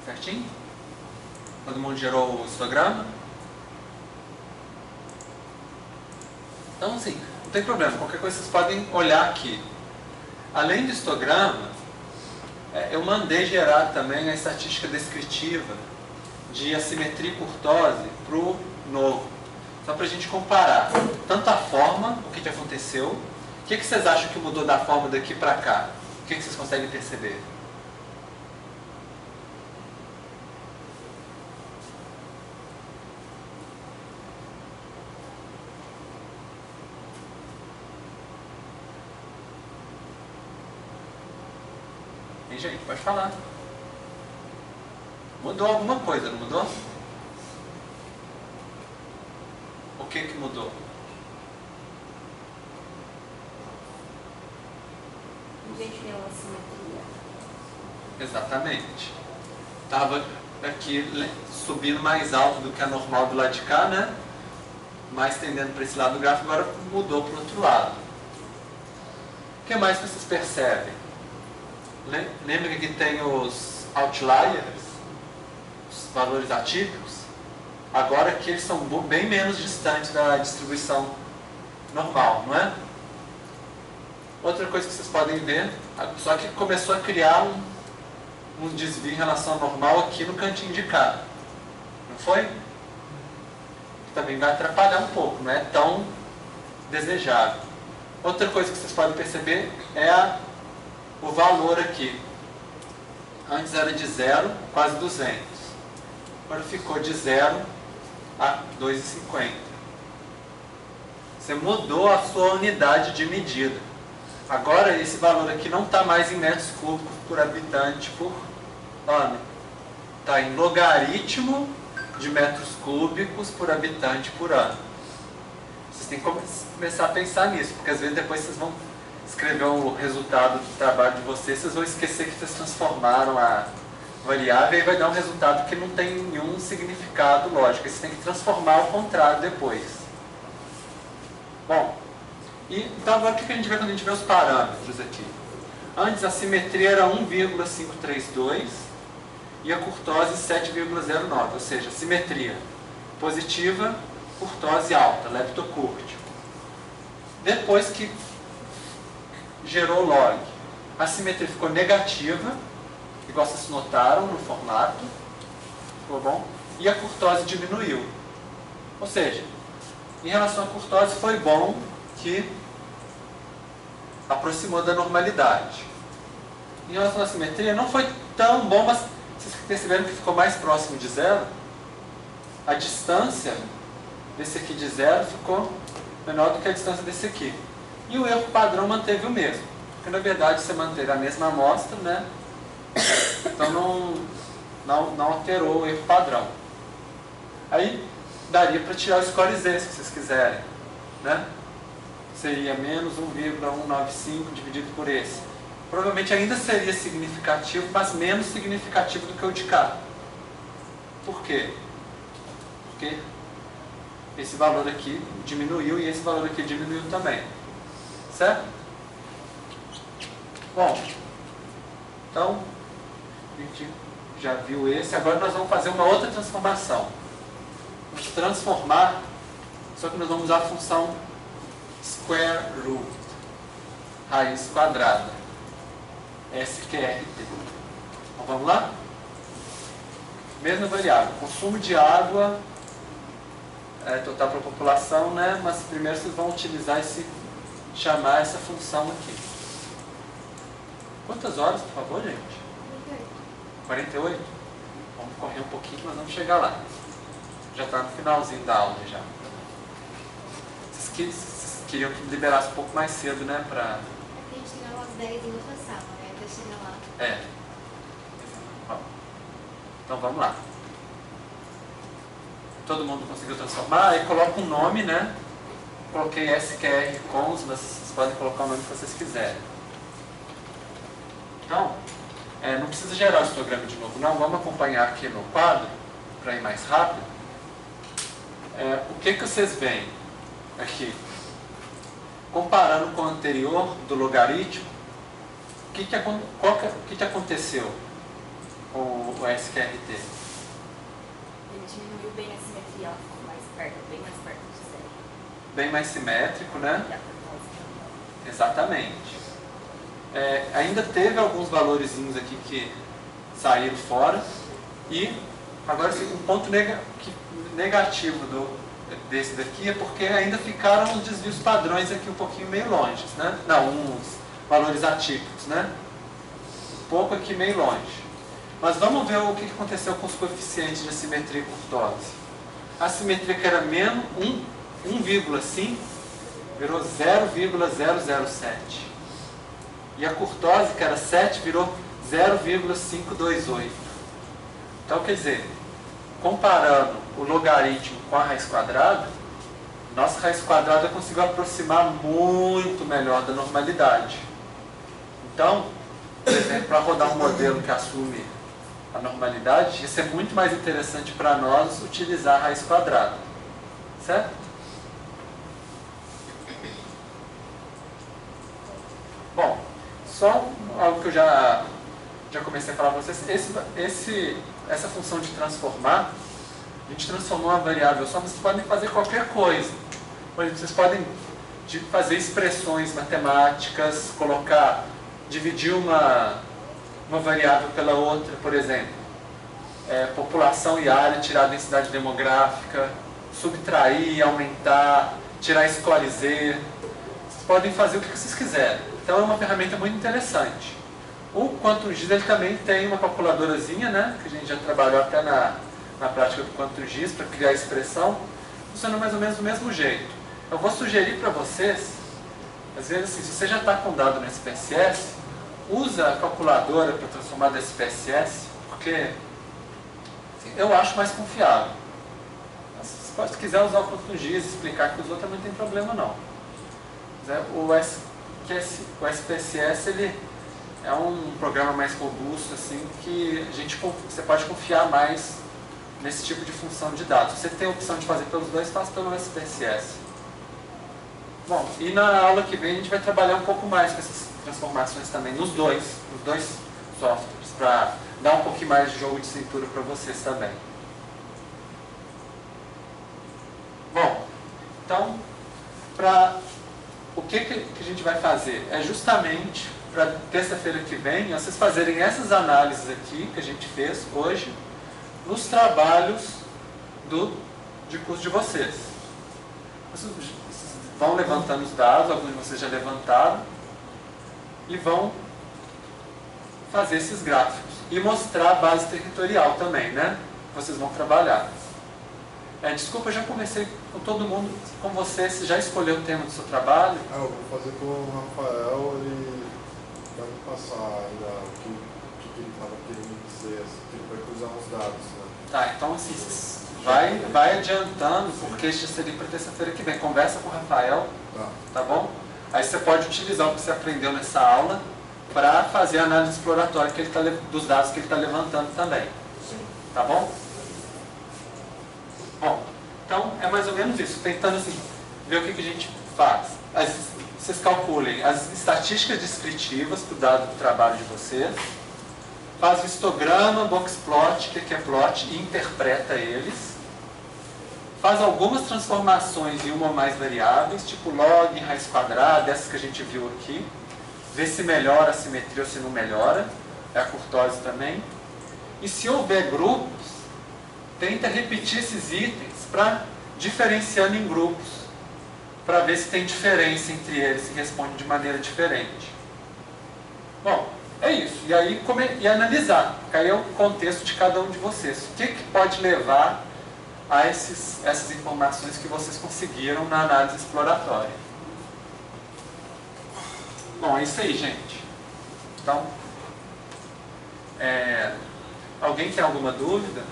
Certinho? Todo mundo gerou o histograma? Então assim, não tem problema, qualquer coisa vocês podem olhar aqui. Além do histograma, eu mandei gerar também a estatística descritiva de assimetria e curtose para o novo. Só para a gente comparar tanto a forma, o que aconteceu, o que vocês acham que mudou da forma daqui para cá? O que vocês conseguem perceber? Gente, pode falar. Mudou alguma coisa, não mudou? O que mudou? Inverteu a simetria. Exatamente. Estava aqui subindo mais alto do que a normal do lado de cá, né? Mais tendendo para esse lado do gráfico, agora mudou para o outro lado. O que mais que vocês percebem? Lembra que aqui tem os outliers, os valores atípicos? Agora aqui eles são bem menos distantes da distribuição normal, não é? Outra coisa que vocês podem ver, só que começou a criar um desvio em relação ao normal aqui no cantinho de cá. Não foi? Também vai atrapalhar um pouco, não é tão desejável. Outra coisa que vocês podem perceber é o valor aqui. Antes era de 0, quase 200. Agora ficou de 0 a 2,50. Você mudou a sua unidade de medida. Agora esse valor aqui não está mais em metros cúbicos por habitante por ano. Está em logaritmo de metros cúbicos por habitante por ano. Vocês têm que começar a pensar nisso, porque às vezes depois vocês vão escrever o resultado do trabalho de vocês vão esquecer que vocês transformaram a variável e vai dar um resultado que não tem nenhum significado lógico. Você tem que transformar ao contrário depois. Bom, então agora o que a gente vê quando a gente vê os parâmetros aqui? Antes a simetria era 1,532 e a curtose 7,09, ou seja, simetria positiva, curtose alta, leptocúrtico. Depois que gerou log, a simetria ficou negativa, igual vocês notaram no formato, ficou bom? E a curtose diminuiu. Ou seja, em relação à curtose foi bom que aproximou da normalidade. Em relação à simetria não foi tão bom, mas vocês perceberam que ficou mais próximo de zero? A distância desse aqui de zero ficou menor do que a distância desse aqui. E o erro padrão manteve o mesmo. Porque na verdade você manteve a mesma amostra, né? Então não alterou o erro padrão. Aí daria para tirar o score Z se vocês quiserem, né? Seria menos 1,195 dividido por esse. Provavelmente ainda seria significativo, mas menos significativo do que o de cá. Por quê? Porque esse valor aqui diminuiu e esse valor aqui diminuiu também. Certo? Bom, então a gente já viu esse. Agora nós vamos fazer uma outra transformação. Vamos transformar, só que nós vamos usar a função square root, raiz quadrada, SQRT. Então vamos lá? Mesma variável, consumo de água total para a população, né? Mas primeiro vocês vão utilizar chamar essa função aqui. Quantas horas, por favor, gente? 48? Vamos correr um pouquinho que nós vamos chegar lá. Já está no finalzinho da aula já. Vocês queriam que liberasse um pouco mais cedo, né? Pra... É que a gente tem aulas 10 em outra sala, né? Até chegar lá. É. Então vamos lá. Todo mundo conseguiu transformar? Aí coloca um nome, né? Coloquei SQR cons, mas vocês podem colocar o nome que vocês quiserem. Então, não precisa gerar o histograma de novo, não. Vamos acompanhar aqui no quadro, para ir mais rápido. O que vocês veem aqui? Comparando com o anterior do logaritmo, o que aconteceu com o SQRT? Ele diminuiu bem a simetria, ela ficou mais perto, bem mais perto de zero. Bem mais simétrico, né? E a curtose também. Exatamente. Ainda teve alguns valorzinhos aqui que saíram fora. E agora um ponto negativo desse daqui é porque ainda ficaram os desvios padrões aqui um pouquinho meio longe, né? Não, uns valores atípicos, né? Um pouco aqui meio longe. Mas vamos ver o que aconteceu com os coeficientes de assimetria e curtose. A simetria que era menos 1,5 virou 0,007. E a curtose, que era 7, virou 0,528. Então, quer dizer, comparando o logaritmo com a raiz quadrada, nossa raiz quadrada conseguiu aproximar muito melhor da normalidade. Então, por exemplo, para rodar um modelo que assume a normalidade, isso é muito mais interessante para nós utilizar a raiz quadrada. Certo? Bom, só algo que eu já comecei a falar para vocês, essa função de transformar, a gente transformou uma variável só, mas vocês podem fazer qualquer coisa. Por exemplo, vocês podem fazer expressões matemáticas, dividir uma variável pela outra, por exemplo, população e área, tirar a densidade demográfica, subtrair, aumentar, tirar score Z. Vocês podem fazer o que vocês quiserem. Então é uma ferramenta muito interessante. O QuantumGIS ele também tem uma calculadorazinha, né, que a gente já trabalhou até na prática do QuantumGIS para criar expressão. Funciona mais ou menos do mesmo jeito. Eu vou sugerir para vocês, às vezes assim, se você já está com dado no SPSS, usa a calculadora para transformar da SPSS, porque assim, eu acho mais confiável. Vocês pode, se quiser usar o QGIS e explicar que usou, também não tem problema não. O SPSS ele é um programa mais robusto, assim, que você pode confiar mais nesse tipo de função de dados. Você tem a opção de fazer pelos dois, faça pelo SPSS. Bom, e na aula que vem a gente vai trabalhar um pouco mais com essas transformações também, nos dois softwares, para dar um pouquinho mais de jogo de cintura para vocês também. Bom, então, o que a gente vai fazer? É justamente para terça-feira que vem, vocês fazerem essas análises aqui que a gente fez hoje, nos trabalhos de curso de vocês. Vocês vão levantando os dados, alguns de vocês já levantaram, e vão fazer esses gráficos. E mostrar a base territorial também, né? Vocês vão trabalhar. Desculpa, eu já comecei com todo mundo, com você já escolheu o tema do seu trabalho? Eu vou fazer com o Rafael, ele vai me passar ainda o que ele estava querendo dizer, que ele vai cruzar uns dados, né? Tá, então assim, vai adiantando, porque isso seria para terça-feira que vem. Conversa com o Rafael, tá bom? Aí você pode utilizar o que você aprendeu nessa aula para fazer a análise exploratória dos dados que ele está levantando também. Sim. Tá bom? Bom, então é mais ou menos isso, tentando assim, ver o que a gente faz. Vocês calculem as estatísticas descritivas para o dado do trabalho de vocês, faz o histograma, boxplot, o que é plot, e interpreta eles, faz algumas transformações em uma ou mais variáveis, tipo log, raiz quadrada, essas que a gente viu aqui, vê se melhora a simetria ou se não melhora, é a curtose também, e se houver grupos, tenta repetir esses itens para diferenciando em grupos, para ver se tem diferença entre eles, se responde de maneira diferente. Bom, é isso. E aí analisar, porque aí é o contexto de cada um de vocês. O que pode levar a essas informações que vocês conseguiram na análise exploratória. Bom, é isso aí, gente. Então, alguém tem alguma dúvida?